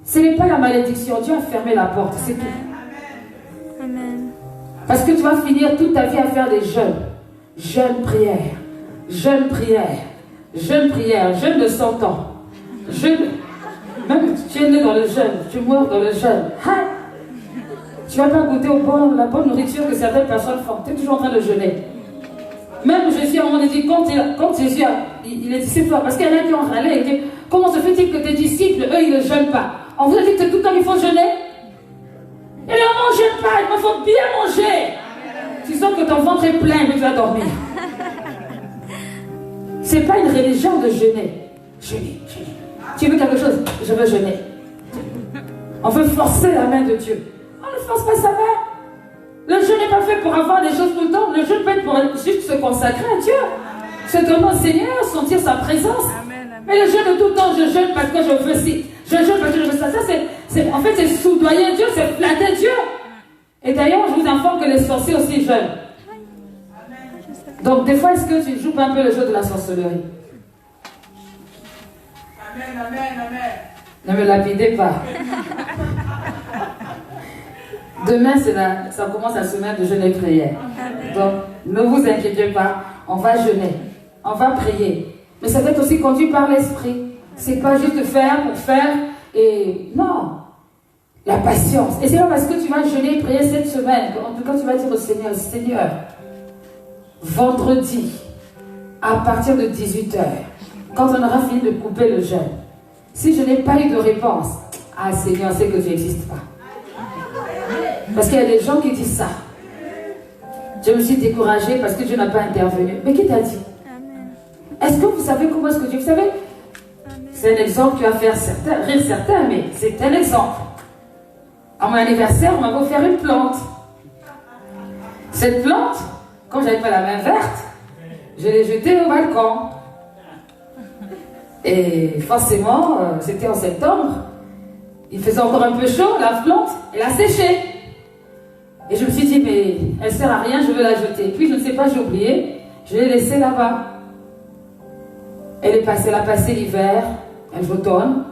Ce n'est pas la malédiction. Dieu a fermé la porte, c'est tout.
Amen.
Parce que tu vas finir toute ta vie à faire des jeûnes. Jeûne prière. Jeûne prière. Jeûne prière. Jeûne de 100 ans. Jeûne. Même tu es né dans le jeûne. Tu meurs dans le jeûne. Hein? Tu ne vas pas goûter la bonne nourriture que certaines personnes font. Tu es toujours en train de jeûner. Même Jésus, à un moment donné, quand Jésus il est disciple, parce qu'il y en a qui ont râlé, et dit, comment se fait-il que tes disciples, eux, ils ne jeûnent pas? On vous a dit que tout le temps il faut jeûner? Et là, on ne jeûne pas, il me faut bien manger. Tu sens que ton ventre est plein, mais tu vas dormir. Ce n'est pas une religion de jeûner. Jeûner. Tu veux quelque chose? Je veux jeûner. On veut forcer la main de Dieu. On ne force pas sa main. Le jeûne n'est pas fait pour avoir des choses tout le temps. Le jeûne peut être pour juste se consacrer à Dieu. Se donner au Seigneur, sentir sa présence. Mais le jeûne de tout le temps, je jeûne parce que je veux ci. Je jeûne parce que je veux ça. En fait, c'est soudoyer Dieu, c'est flatter Dieu. Et d'ailleurs, je vous informe que les sorciers aussi jeûnent. Donc, des fois, est-ce que tu joues pas un peu le jeu de la sorcellerie?
Amen.
Ne me lapidez pas. Demain, ça commence la semaine de jeûne et prière. Donc, ne vous inquiétez pas, on va jeûner, on va prier. Mais ça va être aussi conduit par l'esprit. C'est pas juste faire pour faire et non. La patience. Et c'est pas parce que tu vas jeûner et prier cette semaine qu'en tout cas tu vas dire au Seigneur, Seigneur, vendredi, à partir de 18h, quand on aura fini de couper le jeûne, si je n'ai pas eu de réponse, ah Seigneur, c'est que tu n'existes pas. Parce qu'il y a des gens qui disent ça. Je me suis découragée parce que Dieu n'a pas intervenu. Mais qui t'a dit? Est-ce que vous savez comment est-ce que Dieu... Vous savez, c'est un exemple qui va faire rire certains, mais c'est un exemple. À mon anniversaire, on m'a offert une plante. Cette plante, quand j'avais pas la main verte, je l'ai jetée au balcon. Et forcément, c'était en septembre. Il faisait encore un peu chaud, la plante, elle a séché. dit, mais elle sert à rien, je veux la jeter. Puis je ne sais pas, j'ai oublié, je l'ai laissée là-bas. Elle a passé l'hiver, elle l'automne,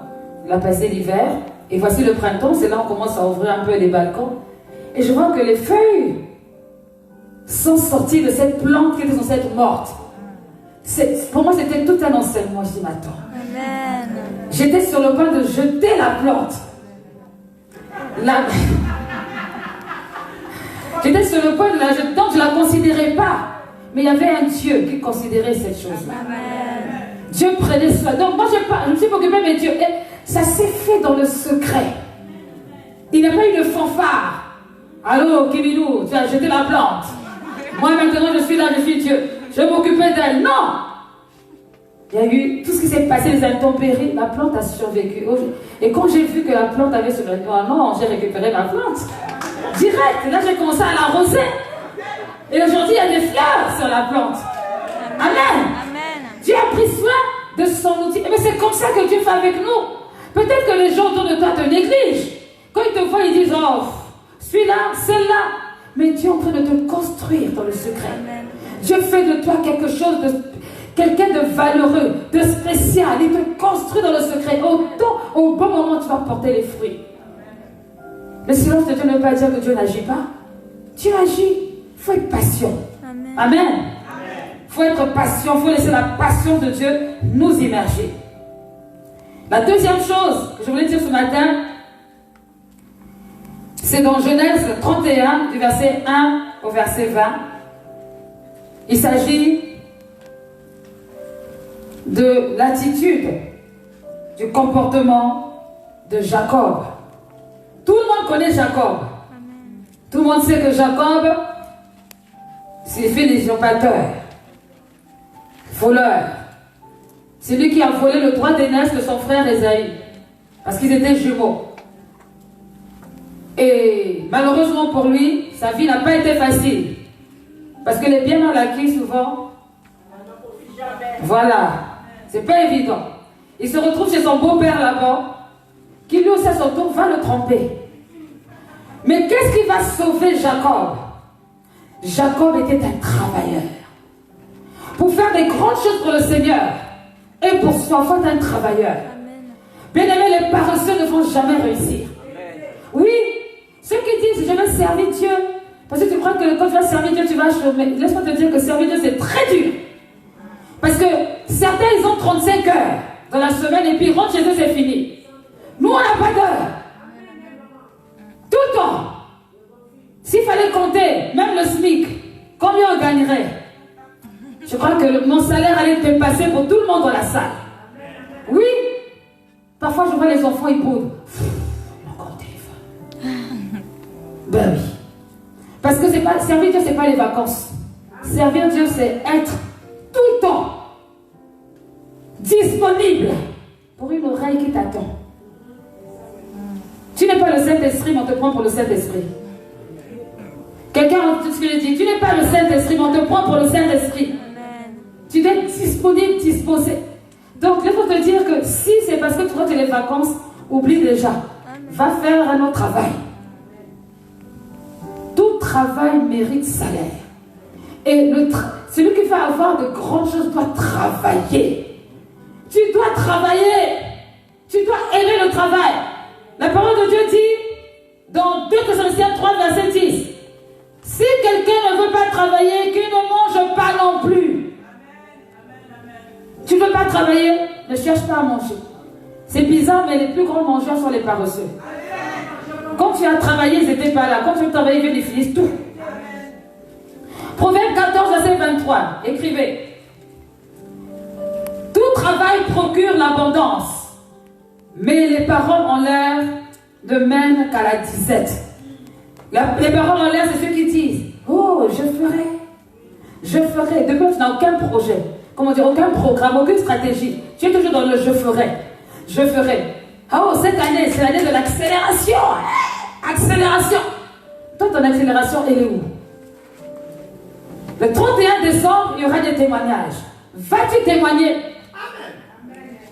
elle a passé l'hiver, et voici le printemps, c'est là où on commence à ouvrir un peu les balcons. Et je vois que les feuilles sont sorties de cette plante qui était censée être morte. Pour moi, c'était tout un enseignement. Je dis, mais attends.
Amen.
J'étais sur le point de jeter la plante. J'étais sur le point de la jeter, donc je ne la considérais pas. Mais il y avait un Dieu qui considérait cette chose-là. Dieu prenait soin. Donc moi, je me suis occupée, mais Dieu, ça s'est fait dans le secret. Il n'y a pas eu de fanfare. Allô, Kibilou, tu as jeté la plante. Moi maintenant, je suis là, je suis Dieu. Je m'occupais d'elle. Non! Il y a eu tout ce qui s'est passé, les intempéries. La plante a survécu. Et quand j'ai vu que la plante avait survécu, oh non, j'ai récupéré ma plante. Direct. Là, j'ai commencé à l'arroser. Et aujourd'hui, il y a des fleurs sur la plante. Amen. Dieu a pris soin de son outil. Mais c'est comme ça que Dieu fait avec nous. Peut-être que les gens autour de toi te négligent. Quand ils te voient, ils disent, oh, celui-là, celle-là. Mais Dieu est en train de te construire dans le secret. Amen. Dieu fait de toi quelque chose de... quelqu'un de valeureux, de spécial. Il te construit dans le secret. Au bon moment, tu vas porter les fruits. Le silence de Dieu ne veut pas dire que Dieu n'agit pas. Dieu agit. Il faut être patient. Amen. Amen. Il faut être patient. Il faut laisser la passion de Dieu nous immerger. La deuxième chose que je voulais dire ce matin, c'est dans Genèse 31, du verset 1 au verset 20. Il s'agit de l'attitude, du comportement de Jacob. Tout le monde connaît Jacob. Amen. Tout le monde sait que Jacob signifie usurpateur, voleur. C'est lui qui a volé le droit d'aînesse de son frère Ésaü, parce qu'ils étaient jumeaux. Et malheureusement pour lui, sa vie n'a pas été facile. Parce que les biens mal acquis, souvent, voilà, c'est pas évident. Il se retrouve chez son beau-père là-bas, qui lui aussi à son tour va le tromper. Mais qu'est-ce qui va sauver Jacob? Jacob était un travailleur. Pour faire des grandes choses pour le Seigneur, et pour soi, il faut un travailleur. Bien aimé, les paresseux ne vont jamais réussir. Oui, ceux qui disent je vais servir Dieu, parce que tu crois que quand tu vas servir Dieu, tu vas chômer. Laisse-moi te dire que servir Dieu, c'est très dur. Parce que certains, ils ont 35 heures dans la semaine et puis ils rentrent chez eux, c'est fini. Nous, on n'a pas d'heure. Tout le temps. S'il fallait compter, même le SMIC, combien on gagnerait? Je crois que mon salaire allait dépasser pour tout le monde dans la salle. Oui. Parfois, je vois les enfants, ils boudent. Encore au téléphone. Ben oui. Parce que servir Dieu, ce n'est pas les vacances. Servir Dieu, c'est être tout le temps disponible pour une oreille qui t'attend. Tu n'es pas le Saint-Esprit, mais on te prend pour le Saint-Esprit. Quelqu'un a tout ce qu'il dit. Tu n'es pas le Saint-Esprit, mais on te prend pour le Saint-Esprit. Tu dois être disponible, disposé. Donc, il faut te dire que si c'est parce que tu crois que les vacances, oublie déjà. Va faire un autre travail. Tout travail mérite salaire. Et celui qui va avoir de grandes choses doit travailler. Tu dois travailler. Tu dois aimer le travail. La parole de Dieu dit, dans 2 Thessaloniciens 3, verset 10, si quelqu'un ne veut pas travailler, qu'il ne mange pas non plus. Tu ne veux pas travailler, ne cherche pas à manger. C'est bizarre, mais les plus grands mangeurs sont les paresseux. Quand tu as travaillé, ils n'étaient pas là. Quand tu as travaillé, ils finissent tout. Proverbe 14, verset 23. Écrivez. Tout travail procure l'abondance, mais les paroles en l'air ne mènent qu'à la disette. Les paroles en l'air, c'est ceux qui disent, oh, je ferai. Je ferai. Depuis, tu n'as aucun projet. Comment dire, aucun programme, aucune stratégie. Tu es toujours dans le je ferai. Je ferai. Oh, cette année, c'est l'année de l'accélération. Accélération. Toi, ton accélération, elle est où? Le 31 décembre, il y aura des témoignages. Vas-tu témoigner?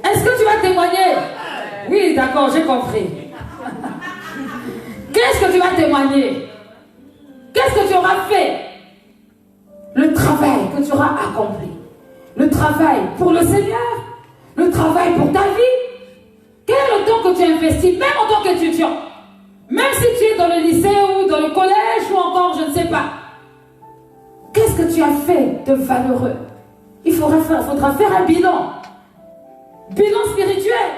Est-ce que tu vas témoigner? Oui, d'accord, j'ai compris. Qu'est-ce que tu vas témoigner? Qu'est-ce que tu auras fait? Le travail que tu auras accompli. Le travail pour le Seigneur. Le travail pour ta vie. Quel est le temps que tu as investi, même en tant qu'étudiant? Même si tu es dans le lycée ou dans le collège ou encore, je ne sais pas. Qu'est-ce que tu as fait de valeureux? Il faudra faire un bilan. Bilan spirituel.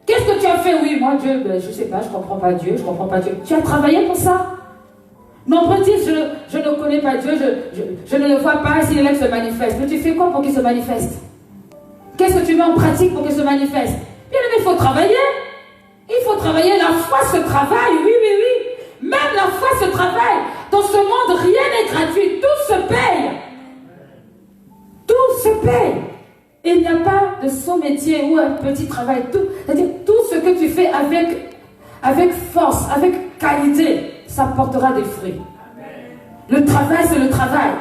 Qu'est-ce que tu as fait? Oui, moi, Dieu, je ne sais pas, je ne comprends pas Dieu, je ne comprends pas Dieu. Tu as travaillé pour ça? Nombreux disent, je ne connais pas Dieu, je ne le vois pas s'il est là, il se manifeste. Mais tu fais quoi pour qu'il se manifeste? Qu'est-ce que tu mets en pratique pour qu'il se manifeste? Bien aimé, il faut travailler. Il faut travailler. La foi se travaille, oui, oui, oui. Même la foi se travaille. Dans ce monde, rien n'est gratuit. Tout se paye. Tout se paye. Et il n'y a pas de son métier ou un petit travail. C'est-à-dire tout ce que tu fais avec force, avec qualité, ça portera des fruits. Le travail, c'est le travail.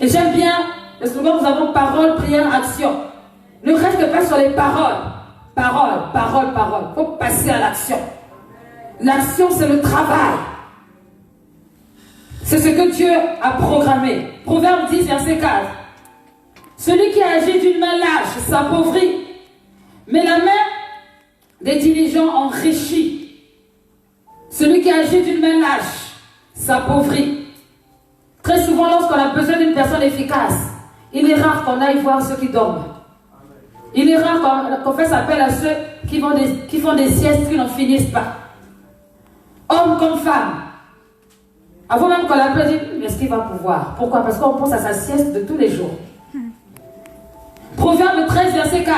Et j'aime bien le slogan, nous avons parole, prière, action. Ne reste pas sur les paroles. Parole, parole, parole. Il faut passer à l'action. L'action, c'est le travail. C'est ce que Dieu a programmé. Proverbe 10, verset 4. Celui qui agit d'une main lâche s'appauvrit, mais la main des diligents enrichit. Celui qui agit d'une main lâche s'appauvrit. Très souvent, lorsqu'on a besoin d'une personne efficace, il est rare qu'on aille voir ceux qui dorment. Il est rare qu'on fasse appel à ceux qui font des siestes qui n'en finissent pas. Hommes comme femmes. Avant même qu'on l'appelle, dit, mais est-ce qu'il va pouvoir? Pourquoi? Parce qu'on pense à sa sieste de tous les jours. Proverbe 13, verset 4.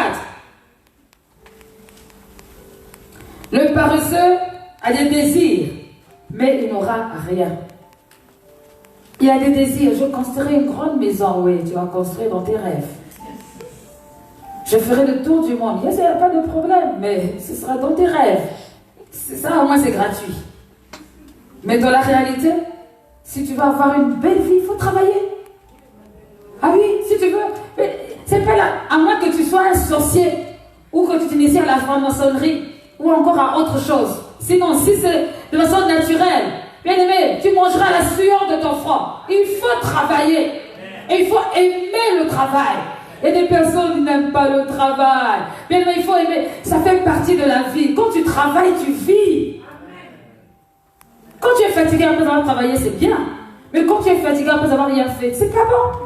Le paresseux a des désirs, mais il n'aura rien. Il a des désirs. Je construirai une grande maison. Oui, tu vas construire dans tes rêves. Je ferai le tour du monde. Il n'y a pas de problème, mais ce sera dans tes rêves. Ça, au moins, c'est gratuit. Mais dans la réalité, si tu veux avoir une belle vie, il faut travailler. Ah oui, si tu veux. C'est pas là. À moins que tu sois un sorcier ou que tu t'inities à la franc-maçonnerie ou encore à autre chose. Sinon, si c'est de façon naturelle, bien aimé, tu mangeras la sueur de ton front. Il faut travailler. Et il faut aimer le travail. Et des personnes qui n'aiment pas le travail. Bien aimé, il faut aimer. Ça fait partie de la vie. Quand tu travailles, tu vis. Quand tu es fatigué après avoir travaillé, c'est bien. Mais quand tu es fatigué après avoir rien fait, c'est pas bon.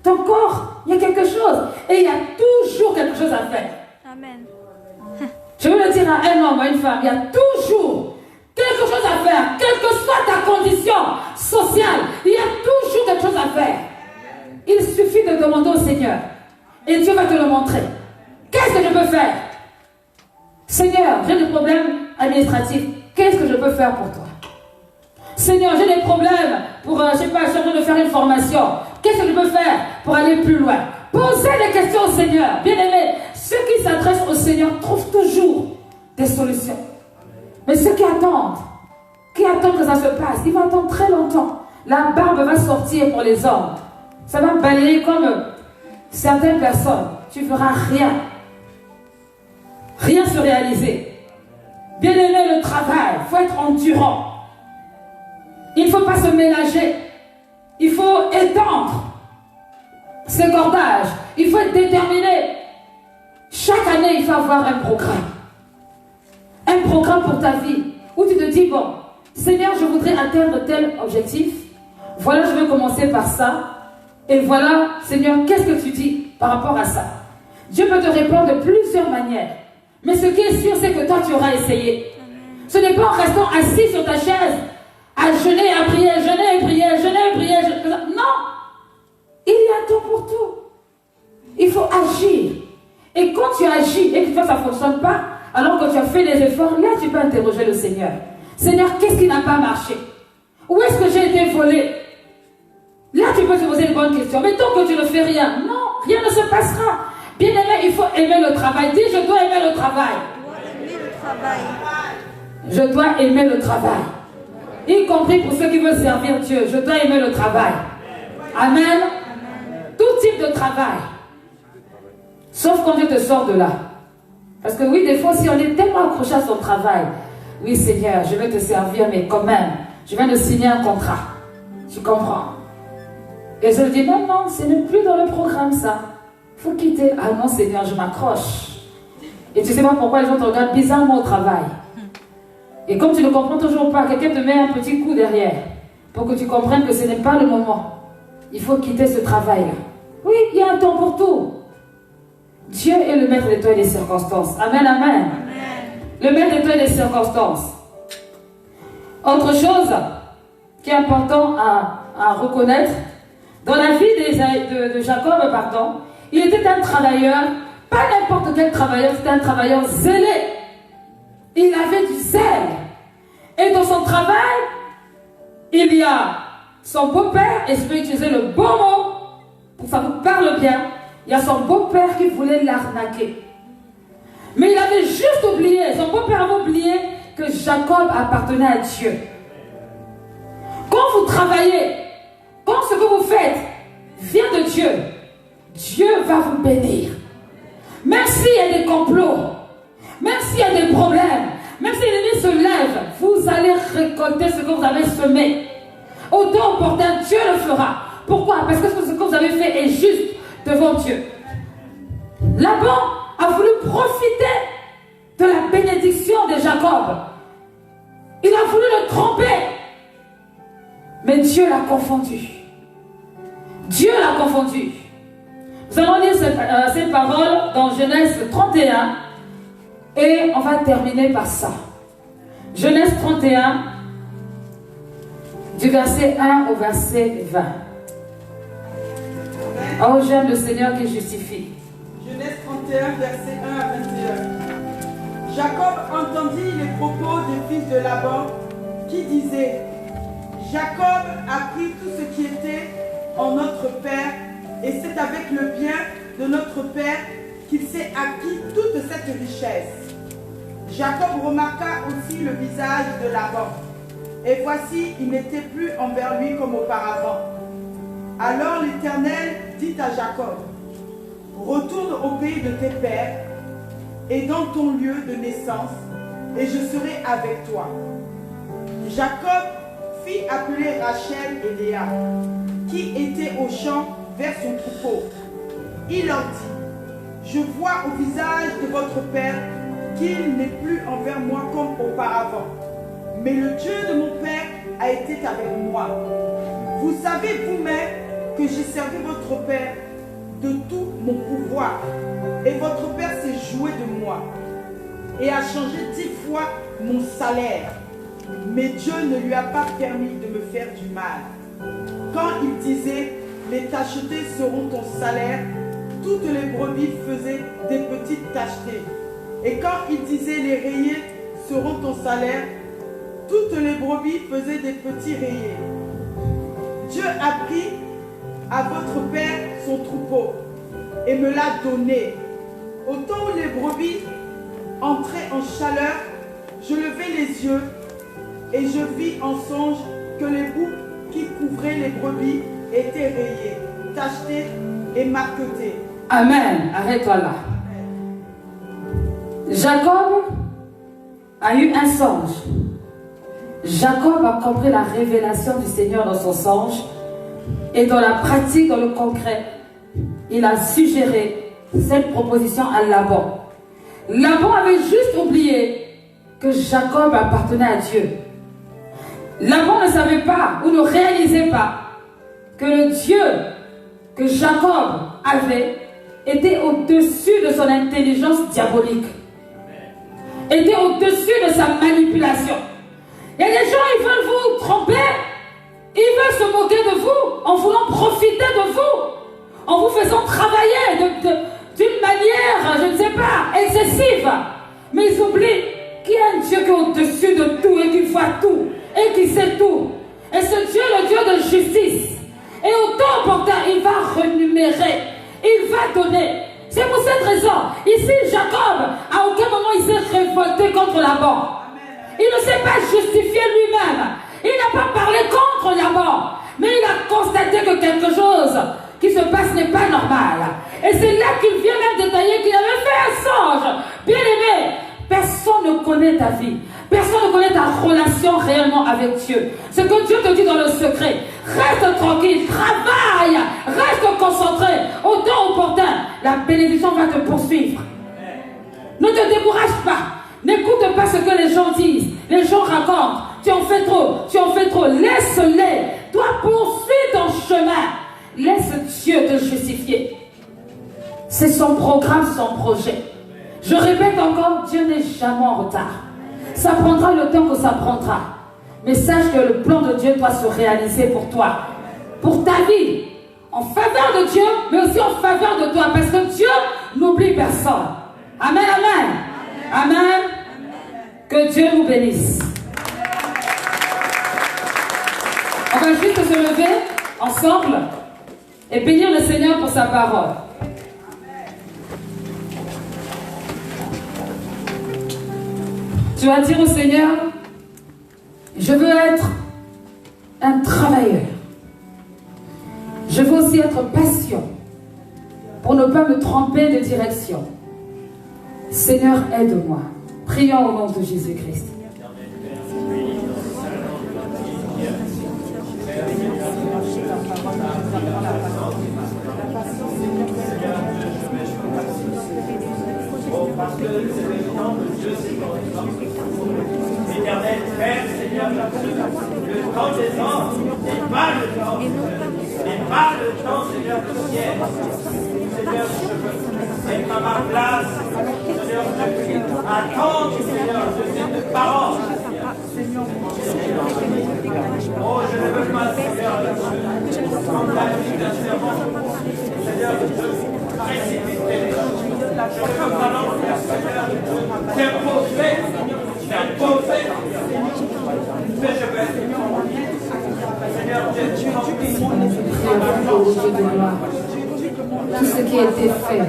Ton corps, il y a quelque chose. Et il y a toujours quelque chose à faire.
Amen.
Je veux le dire à un homme, à une femme, il y a toujours quelque chose à faire. Quelle que soit ta condition sociale, il y a toujours quelque chose à faire. Il suffit de demander au Seigneur. Et Dieu va te le montrer. Qu'est-ce que je peux faire? Seigneur, j'ai des problèmes administratifs. Qu'est-ce que je peux faire pour toi? Seigneur, j'ai des problèmes pour, je sais pas, je suis en train de faire une formation. Qu'est-ce que je peux faire pour aller plus loin? Posez des questions au Seigneur. Bien aimé, ceux qui s'adressent au Seigneur trouvent toujours des solutions. Mais ceux qui attendent que ça se passe, ils vont attendre très longtemps. La barbe va sortir pour les hommes. Ça va balayer comme certaines personnes. Tu ne feras rien. Rien se réaliser. Bien aimé, le travail, il faut être endurant. Il ne faut pas se ménager. Il faut étendre ses cordages. Il faut être déterminé. Chaque année, il faut avoir un programme. Un programme pour ta vie. Où tu te dis, bon, Seigneur, je voudrais atteindre tel objectif. Voilà, je vais commencer par ça. Et voilà, Seigneur, qu'est-ce que tu dis par rapport à ça? Dieu peut te répondre de plusieurs manières. Mais ce qui est sûr, c'est que toi, tu auras essayé. Ce n'est pas en restant assis sur ta chaise, à jeûner, à prier, jeûner et prier, jeûner et prier. Non! Il y a tout pour tout. Il faut agir. Et quand tu agis et que ça ne fonctionne pas, alors que tu as fait les efforts, là, tu peux interroger le Seigneur. Seigneur, qu'est-ce qui n'a pas marché? Où est-ce que j'ai été volé? Là, tu peux te poser une bonne question. Mais tant que tu ne fais rien, non, rien ne se passera. Bien aimé, il faut aimer le travail. Dis, je dois aimer le travail. Je dois aimer le travail. Y compris pour ceux qui veulent servir Dieu. Je dois aimer le travail. Amen. Tout type de travail. Sauf quand Dieu te sort de là. Parce que oui, des fois, si on est tellement accroché à son travail, oui Seigneur, je vais te servir, mais quand même, je viens de signer un contrat. Tu comprends? Et je lui dis, non, non, ce n'est plus dans le programme ça. Il faut quitter. Ah non, Seigneur, je m'accroche. Et tu sais pas pourquoi les gens te regardent bizarrement au travail. Et comme tu ne comprends toujours pas, quelqu'un te met un petit coup derrière pour que tu comprennes que ce n'est pas le moment. Il faut quitter ce travail-là. Oui, il y a un temps pour tout. Dieu est le maître des temps et des circonstances. Amen, amen. Amen. Le maître des temps et des circonstances. Autre chose qui est important à reconnaître, dans la vie de Jacob, pardon, il était un travailleur, pas n'importe quel travailleur, c'était un travailleur zélé. Il avait du zèle. Et dans son travail, il y a son beau-père, et je vais utiliser le bon mot, pour que ça vous parle bien, il y a son beau-père qui voulait l'arnaquer. Mais il avait juste oublié, son beau-père avait oublié que Jacob appartenait à Dieu. Quand vous travaillez, quand ce que vous faites vient de Dieu, Dieu va vous bénir. Même s'il y a des complots, même s'il y a des problèmes, même si l'ennemi se lève, vous allez récolter ce que vous avez semé. Au temps opportun, Dieu le fera. Pourquoi? Parce que ce que vous avez fait est juste devant Dieu. Laban a voulu profiter de la bénédiction de Jacob. Il a voulu le tromper. Mais Dieu l'a confondu. Dieu l'a confondu. Nous allons lire ces paroles dans Genèse 31 et on va terminer par ça. Genèse 31, du verset 1 au verset 20. Oh, j'aime le Seigneur qui justifie.
Genèse 31, verset 1 à 21. Jacob entendit les propos des fils de Laban qui disaient: Jacob a pris tout ce qui était en notre père, et c'est avec le bien de notre père qu'il s'est acquis toute cette richesse. Jacob remarqua aussi le visage de Laban, et voici, il n'était plus envers lui comme auparavant. Alors l'Éternel dit à Jacob: Retourne au pays de tes pères et dans ton lieu de naissance, et je serai avec toi. Jacob fit appeler Rachel et Léa, qui étaient au champ vers son troupeau. Il leur dit: Je vois au visage de votre père qu'il n'est plus envers moi comme auparavant, mais le Dieu de mon père a été avec moi. Vous savez vous-même que j'ai servi votre père de tout mon pouvoir, et votre père s'est joué de moi et a changé 10 fois mon salaire. Mais Dieu ne lui a pas permis de me faire du mal. Quand il disait: les tachetés seront ton salaire, toutes les brebis faisaient des petites tachetés. Et quand il disait: les rayés seront ton salaire, toutes les brebis faisaient des petits rayés. Dieu a pris à votre père son troupeau et me l'a donné. Au temps où les brebis entraient en chaleur, je levai les yeux et je vis en songe que les bouts qui couvraient les brebis étaient rayés, tachetés et marquetés.
Amen. Arrête-toi là. Jacob a eu un songe. Jacob a compris la révélation du Seigneur dans son songe, et dans la pratique, dans le concret, il a suggéré cette proposition à Laban. Laban avait juste oublié que Jacob appartenait à Dieu. Laban ne savait pas ou ne réalisait pas que le Dieu que Jacob avait était au-dessus de son intelligence diabolique, était au-dessus de sa manipulation. Il y a des gens, ils veulent vous tromper, ils veulent se moquer de vous en voulant profiter de vous, en vous faisant travailler d'une manière, je ne sais pas, excessive. Mais ils oublient qu'il y a un Dieu qui est au-dessus de tout et qui voit tout et qui sait tout. Et ce Dieu est le Dieu de justice. Et au temps opportun, il va renumérer, il va donner. C'est pour cette raison, ici Jacob, à aucun moment il s'est révolté contre Laban. Il ne s'est pas justifié lui-même. Il n'a pas parlé contre Laban. Mais il a constaté que quelque chose qui se passe n'est pas normal. Et c'est là qu'il vient même détailler qu'il avait fait un songe. Bien aimé, personne ne connaît ta vie. Personne ne connaît ta relation réellement avec Dieu. Ce que Dieu te dit dans le secret, reste tranquille, travaille, reste concentré. Au temps opportun, la bénédiction va te poursuivre. Ne te décourage pas. N'écoute pas ce que les gens disent. Les gens racontent. Tu en fais trop, tu en fais trop. Laisse-les. Toi, poursuis ton chemin. Laisse Dieu te justifier. C'est son programme, son projet. Je répète encore, Dieu n'est jamais en retard. Ça prendra le temps que ça prendra. Mais sache que le plan de Dieu doit se réaliser pour toi. Pour ta vie. En faveur de Dieu, mais aussi en faveur de toi. Parce que Dieu n'oublie personne. Amen, amen. Amen. Que Dieu nous bénisse. On va juste se lever ensemble et bénir le Seigneur pour sa parole. Tu vas dire au Seigneur, je veux être un travailleur. Je veux aussi être patient pour ne pas me tromper de direction. Seigneur, aide-moi. Prions au nom de Jésus-Christ.
Parce que c'est le temps de Dieu, c'est ton temps. Éternel Père, Seigneur, le temps des anges n'est pas le temps, n'est pas le temps, Seigneur, du ciel. Seigneur, je veux être à ma place. Seigneur, je veux attendre, Seigneur, de cette parole. Oh, je ne veux pas, Seigneur, comme la vie d'un servant. Seigneur, je veux précipiter les choses. Je veux vraiment, Seigneur, t'imposer. Mais je vais, Seigneur,
tout ce qui a été fait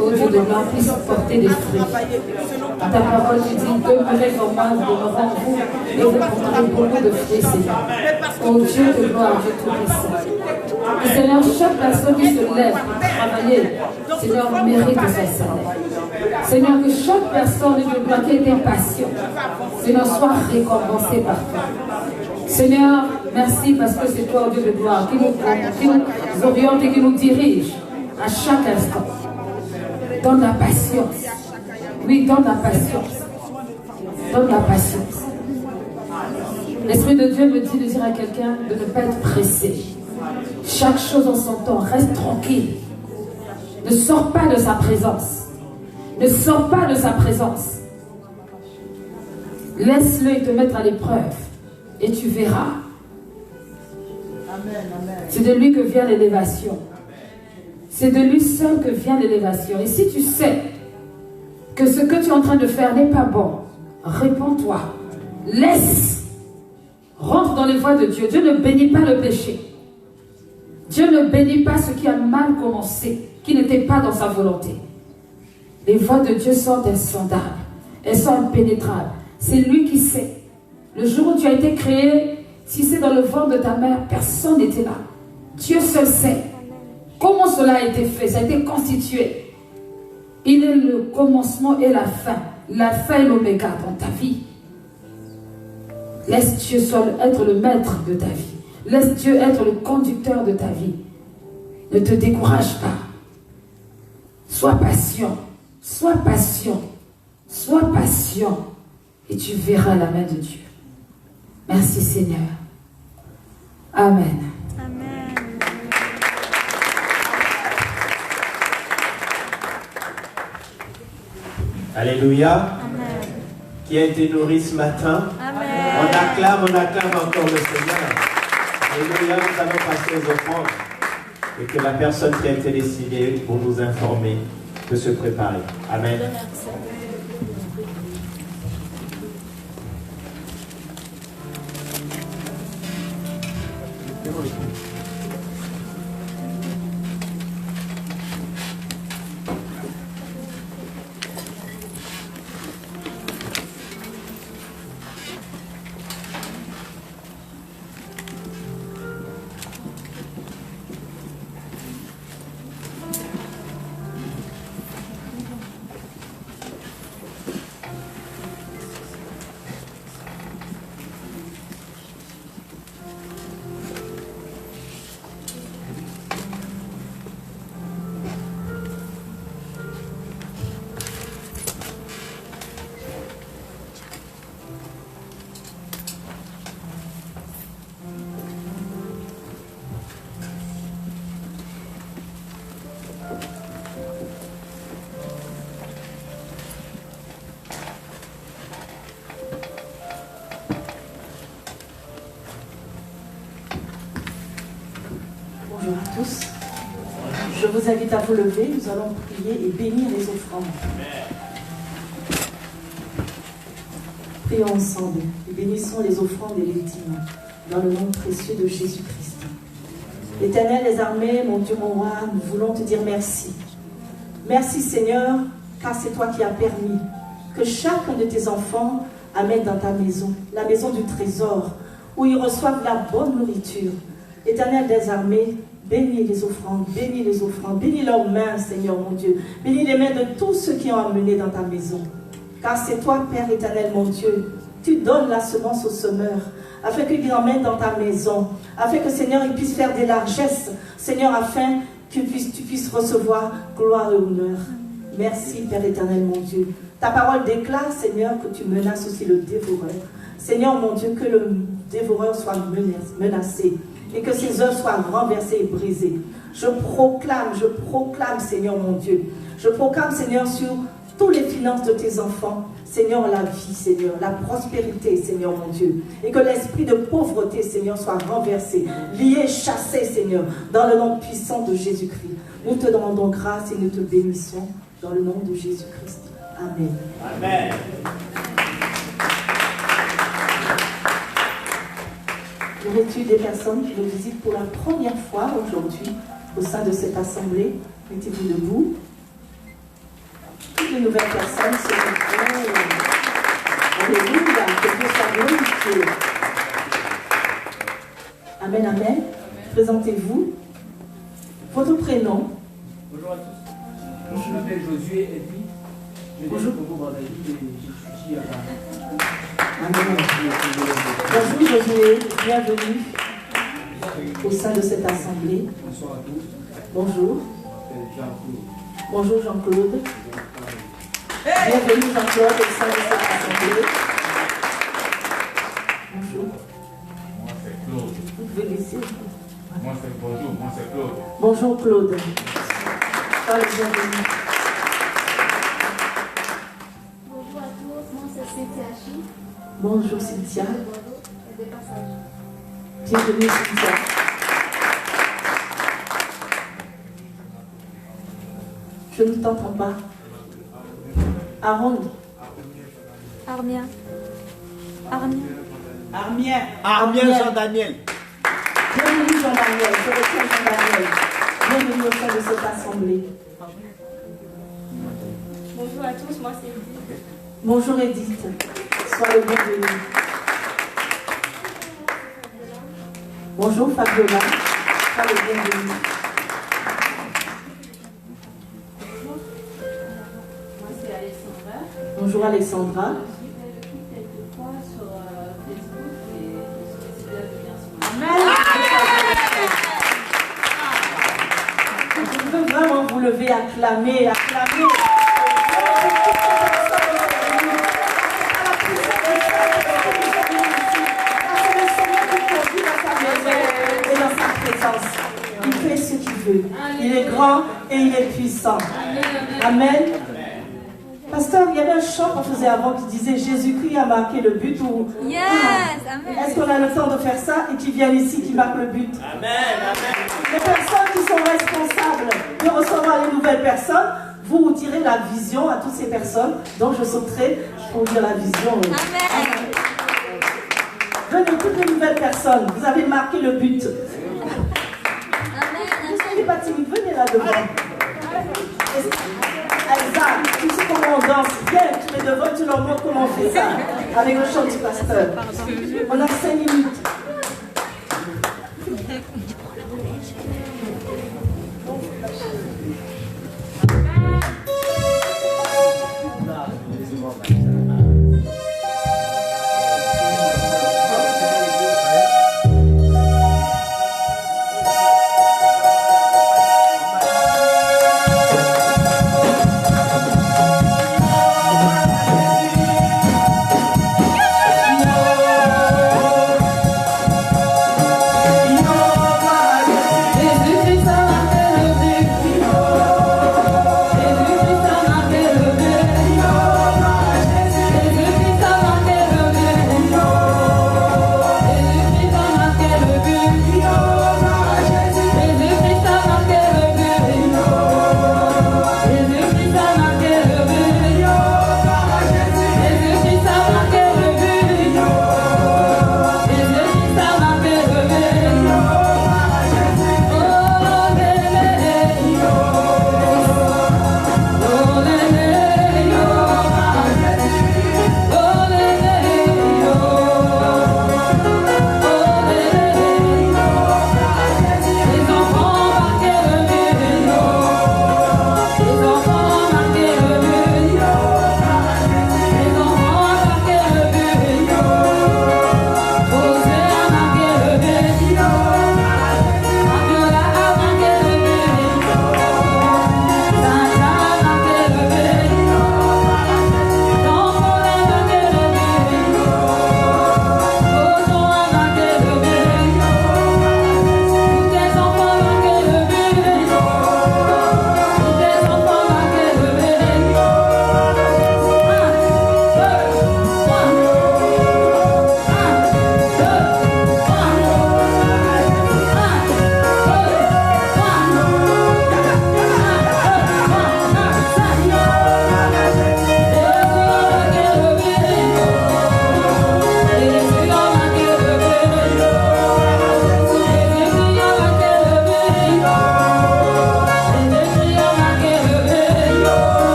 au Dieu de gloire puisse porter des fruits. Ta parole dit, demeurez en moi, demeurez en vous, et vous porterez beaucoup de fruits, Seigneur. Ô Dieu de gloire, Dieu tout-puissant. Seigneur, chaque personne qui se lève pour travailler, Seigneur, mérite sa salaire. Seigneur, que chaque personne de gloire qui était patient, Seigneur, soit récompensée par toi. Seigneur, merci parce que c'est toi, Dieu de gloire, qui nous oriente et qui nous dirige à chaque instant. Donne la patience. Oui, donne la patience. Donne la patience. L'Esprit de Dieu me dit de dire à quelqu'un de ne pas être pressé. Chaque chose en son temps, reste tranquille. Ne sors pas de sa présence. Ne sors pas de sa présence. Laisse-le te mettre à l'épreuve. Et tu verras. C'est de lui que vient l'élévation. C'est de lui seul que vient l'élévation. Et si tu sais que ce que tu es en train de faire n'est pas bon, réponds-toi. Laisse. Rentre dans les voies de Dieu. Dieu ne bénit pas le péché. Dieu ne bénit pas ce qui a mal commencé, qui n'était pas dans sa volonté. Les voies de Dieu sont insondables. Elles sont impénétrables. C'est lui qui sait. Le jour où tu as été créé, si c'est dans le ventre de ta mère, personne n'était là. Dieu seul sait comment cela a été fait, ça a été constitué. Il est le commencement et la fin et l'oméga dans ta vie. Laisse Dieu seul être le maître de ta vie. Laisse Dieu être le conducteur de ta vie. Ne te décourage pas. Sois patient, sois patient, sois patient et tu verras la main de Dieu. Merci Seigneur. Amen.
Amen.
Alléluia.
Amen.
Qui a été nourri ce matin.
Amen.
On acclame encore le Seigneur. Alléluia, nous allons passer aux offrandes. Et que la personne qui a été décidée pour nous informer peut se préparer. Amen.
Je vous invite à vous lever, nous allons prier et bénir les offrandes. Prions ensemble et bénissons les offrandes et les dîmes dans le nom précieux de Jésus-Christ. Éternel des armées, mon Dieu, mon roi, nous voulons te dire merci. Merci Seigneur, car c'est toi qui as permis que chacun de tes enfants amène dans ta maison, la maison du trésor, où ils reçoivent la bonne nourriture. Éternel des armées, bénis les offrandes, bénis leurs mains, Seigneur mon Dieu. Bénis les mains de tous ceux qui ont amené dans ta maison. Car c'est toi, Père éternel, mon Dieu, tu donnes la semence au semeur, afin qu'il l'emmène dans ta maison, afin que, Seigneur, il puisse faire des largesses, Seigneur, afin que tu puisses recevoir gloire et honneur. Merci, Père éternel, mon Dieu. Ta parole déclare, Seigneur, que tu menaces aussi le dévoreur. Seigneur, mon Dieu, que le dévoreur soit menacé et que ses œuvres soient renversées et brisées. Je proclame, Seigneur, mon Dieu. Je proclame, Seigneur, sur toutes les finances de tes enfants, Seigneur, la vie, Seigneur, la prospérité, Seigneur, mon Dieu. Et que l'esprit de pauvreté, Seigneur, soit renversé, lié, chassé, Seigneur, dans le nom puissant de Jésus-Christ. Nous te demandons grâce et nous te bénissons dans le nom de Jésus-Christ. Amen.
Amen.
Y aurait-il des personnes qui nous visitent pour la première fois aujourd'hui au sein de cette assemblée? Mettez-vous debout. Toutes les nouvelles personnes se retrouvent. Alléluia, que Dieu soit glorifié. Amen, amen. Présentez-vous. Votre prénom.
Bonjour à tous. Je m'appelle Josué et puis je viens de Congo-Brazzaville et j'étudie à Paris.
Amen. Bonjour Josué, bienvenue au sein de cette assemblée.
Bonsoir à tous.
Bonjour.
Jean-Claude.
Bonjour Jean-Claude. Bienvenue Jean-Claude au sein de cette assemblée. Bonjour.
Moi c'est Claude.
Vous pouvez laisser.
Moi c'est Claude.
Bonjour Claude. Sois le bienvenu.
Bonjour à tous, moi c'est Cynthia Chi.
Bonjour Cynthia.
De Bordeaux et des passages.
Bienvenue Cynthia. Je ne t'entends pas. Aaron.
Armia.
Armien Jean-Daniel.
Bienvenue Jean-Daniel. Je retiens Jean-Daniel. Bienvenue au sein de cette assemblée.
Bonjour à tous, moi c'est Edith.
Bonjour Edith. Sois le bienvenu. Bonjour Fabiola. Sois le bienvenu.
Moi c'est Alexandra.
Bonjour Alexandra.
Je suis depuis quelques fois sur Facebook et je suis décidée à venir ce matin.
Je veux vraiment vous lever, acclamer. Et dans sa présence, il fait ce qu'il veut. Il est grand et il est puissant. Amen. Pasteur, il y avait un chant qu'on faisait avant qui disait Jésus-Christ a marqué le but. Ou...
Yes, amen.
Est-ce qu'on a le temps de faire ça et qui viennent ici, qui marquent le but?
Amen.
Les personnes qui sont responsables de recevoir les nouvelles personnes, vous direz la vision à toutes ces personnes. Donc je sauterai pour dire la vision.
Amen.
Venez, toutes les nouvelles personnes, vous avez marqué le but.
Amen.
Ne soyez pas timide, venez là devant. Elsa, tu sais comment on danse. Viens, tu mets devant, tu leur montres comment on fait ça. Avec le chant du pasteur. On a 5 minutes.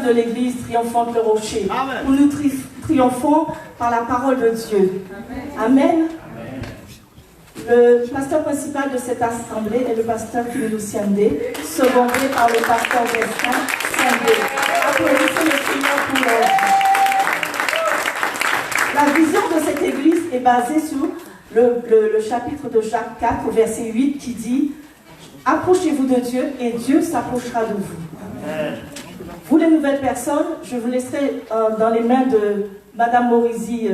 de l'église triomphante le rocher, où nous triomphons par la parole de Dieu. Amen. Le pasteur principal de cette assemblée est le pasteur Kimilou Siandé, secondé par le pasteur Destin Siandé. Applaudissez le Seigneur pour leur vie. La vision de cette église est basée sur le chapitre de Jacques 4, verset 8, qui dit « Approchez-vous de Dieu et Dieu s'approchera de vous. » Vous les nouvelles personnes, je vous laisserai dans les mains de Madame Morizi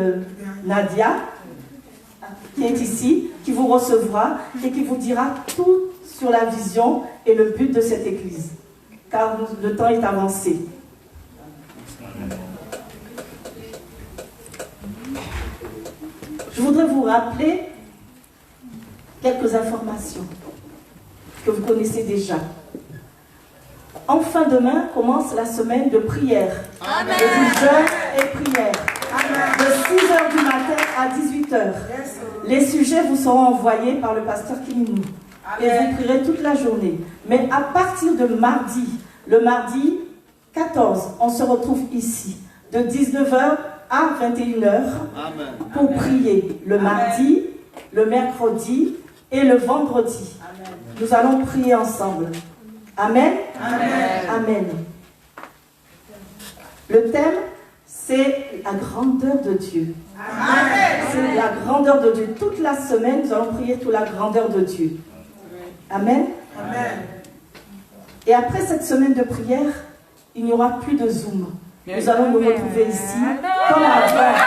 Nadia, qui est ici, qui vous recevra et qui vous dira tout sur la vision et le but de cette église, car le temps est avancé. Je voudrais vous rappeler quelques informations que vous connaissez déjà. Enfin, demain commence la semaine de prière,
Amen.
de jeûne et prière, de 6h du matin à 18h. Les sujets vous seront envoyés par le pasteur Kimilou et vous prierez toute la journée. Mais à partir de mardi, le mardi 14, on se retrouve ici de 19h à 21h pour prier le mardi, le mercredi et le vendredi. Nous allons prier ensemble. Amen. Amen. Amen. Le thème, c'est la grandeur de Dieu. Amen. C'est la grandeur de Dieu. Toute la semaine, nous allons prier toute la grandeur de Dieu. Amen. Amen. Et après cette semaine de prière, il n'y aura plus de Zoom. Nous allons nous retrouver ici comme avant.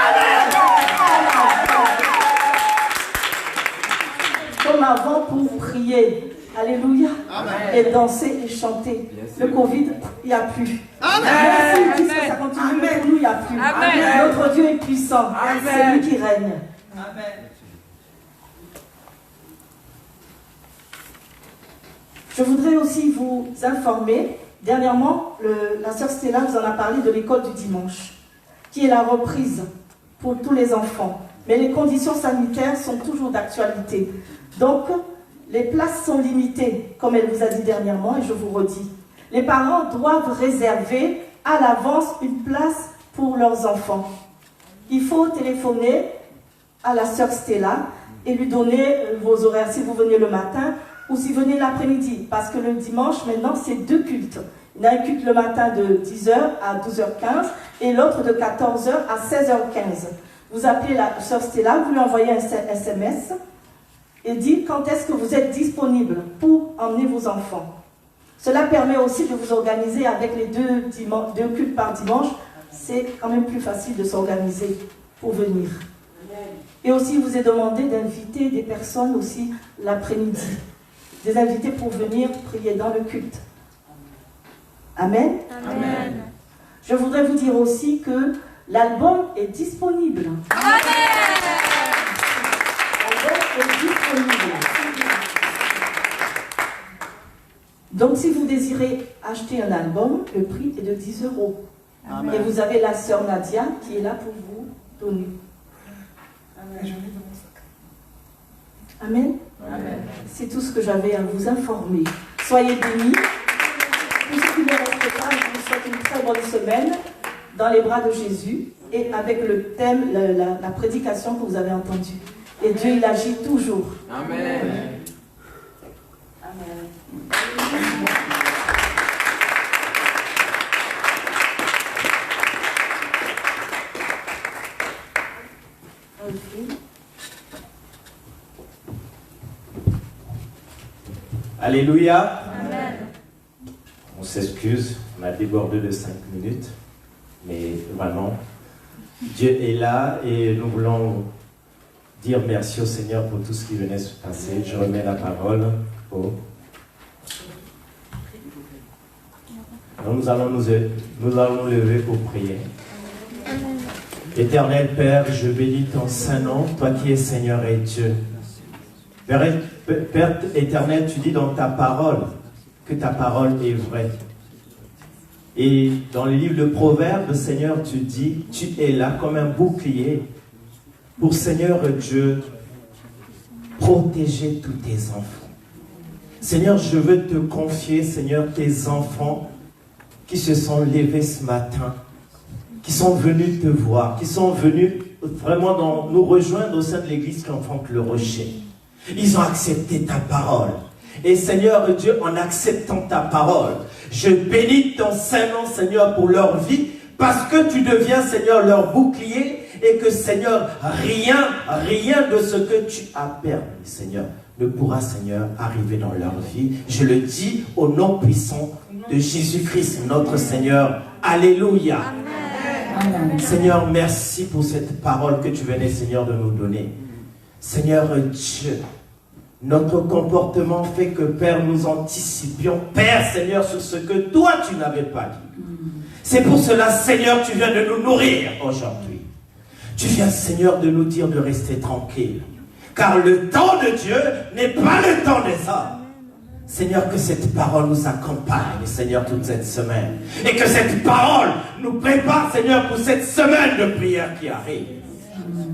Comme avant pour prier. Alléluia. Amen. Et danser et chanter. Le Covid, il n'y a plus. Merci, puisque ça continue, mais pour nous, il n'y a plus. Amen. Notre Dieu est puissant. C'est lui qui règne. Amen. Je voudrais aussi vous informer, dernièrement, la sœur Stella vous en a parlé de l'école du dimanche, qui est la reprise pour tous les enfants. Mais les conditions sanitaires sont toujours d'actualité. Donc, les places sont limitées, comme elle vous a dit dernièrement, et je vous redis. Les parents doivent réserver à l'avance une place pour leurs enfants. Il faut téléphoner à la sœur Stella et lui donner vos horaires si vous venez le matin ou si vous venez l'après-midi. Parce que le dimanche, maintenant, c'est 2 cultes. Il y a un culte le matin de 10h à 12h15 et l'autre de 14h à 16h15. Vous appelez la sœur Stella, vous lui envoyez un SMS et dites quand est-ce que vous êtes disponible pour emmener vos enfants. Cela permet aussi de vous organiser avec les 2 cultes par dimanche. C'est quand même plus facile de s'organiser pour venir. Et aussi, il vous est demandé d'inviter des personnes aussi l'après-midi. Des invités pour venir prier dans le culte. Amen. Amen. Je voudrais vous dire aussi que l'album est disponible. Amen. L'album est disponible. Donc, si vous désirez acheter un album, le prix est de 10 €. Amen. Et vous avez la sœur Nadia qui est là pour vous donner. Amen. Amen. Amen. C'est tout ce que j'avais à vous informer. Soyez bénis. Pour ceux qui ne restent pas, je vous souhaite une très bonne semaine dans les bras de Jésus et avec le thème, la prédication que vous avez entendue. Et Dieu, il agit toujours. Amen. Amen.
Alléluia. Amen. On s'excuse, on a débordé de 5 minutes, mais vraiment, Dieu est là et nous voulons dire merci au Seigneur pour tout ce qui venait se passer. Je remets la parole au... Donc nous allons nous lever pour prier. Éternel Père, je bénis ton saint nom, toi qui es Seigneur et Dieu. Père éternel, tu dis dans ta parole que ta parole est vraie. Et dans le livre de Proverbes, Seigneur, tu dis, tu es là comme un bouclier pour, Seigneur Dieu, protéger tous tes enfants. Seigneur, je veux te confier, Seigneur, tes enfants qui se sont levés ce matin, qui sont venus te voir, qui sont venus vraiment nous rejoindre au sein de l'église L'Enfant le Rocher. Ils ont accepté ta parole. Et Seigneur Dieu, en acceptant ta parole, je bénis ton Saint-Nom, Seigneur, pour leur vie, parce que tu deviens, Seigneur, leur bouclier, et que, Seigneur, rien de ce que tu as permis, Seigneur, ne pourra, Seigneur, arriver dans leur vie. Je le dis au nom puissant de Jésus-Christ, notre Seigneur. Alléluia. Amen. Seigneur, merci pour cette parole que tu venais, Seigneur, de nous donner. Seigneur Dieu, notre comportement fait que, Père, nous anticipions, Père, Seigneur, sur ce que toi, tu n'avais pas dit. C'est pour cela, Seigneur, tu viens de nous nourrir aujourd'hui. Tu viens, Seigneur, de nous dire de rester tranquille. Car le temps de Dieu n'est pas le temps des hommes. Seigneur, que cette parole nous accompagne, Seigneur, toute cette semaine. Et que cette parole nous prépare, Seigneur, pour cette semaine de prière qui arrive.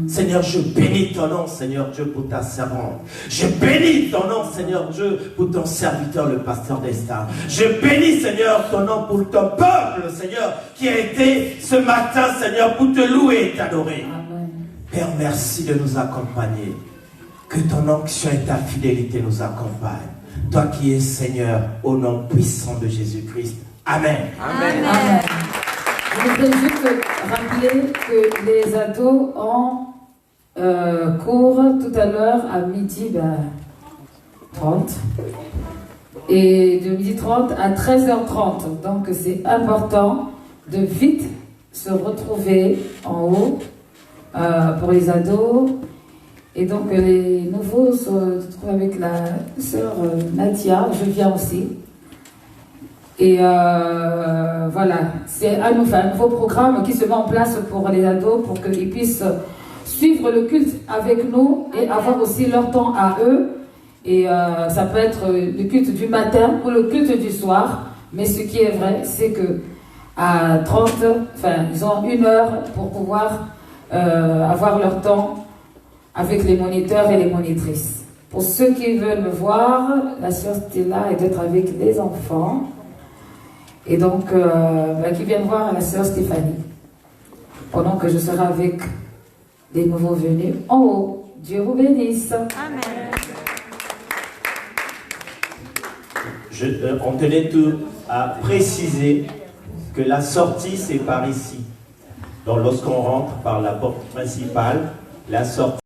Seigneur, je bénis ton nom, Seigneur Dieu, pour ta servante. Je bénis ton nom, Seigneur Dieu, pour ton serviteur, le pasteur d'Estar. Je bénis, Seigneur, ton nom pour ton peuple, Seigneur, qui a été ce matin, Seigneur, pour te louer et t'adorer. Père, merci de nous accompagner. Que ton onction et ta fidélité nous accompagnent. Toi qui es Seigneur, au nom puissant de Jésus-Christ. Amen.
Amen. Amen. Je voudrais juste rappeler que les ados ont cours tout à l'heure à midi 30 et de midi 30 à 13h30. Donc c'est important de vite se retrouver en haut pour les ados. Et donc les nouveaux se trouvent avec la sœur Nadia, je viens aussi. Et voilà, c'est un nouveau programme qui se met en place pour les ados pour qu'ils puissent suivre le culte avec nous et avoir aussi leur temps à eux. Et ça peut être le culte du matin ou le culte du soir. Mais ce qui est vrai, c'est que à 30, ils ont 1 heure pour pouvoir avoir leur temps avec les moniteurs et les monitrices. Pour ceux qui veulent me voir, la sœur Stella est d'être avec les enfants. Et donc, qui viennent voir la sœur Stéphanie. Pendant que je serai avec les nouveaux venus en haut. Dieu vous bénisse.
Amen.
On tenait tout à préciser que la sortie, c'est par ici. Donc, lorsqu'on rentre par la porte principale, la sortie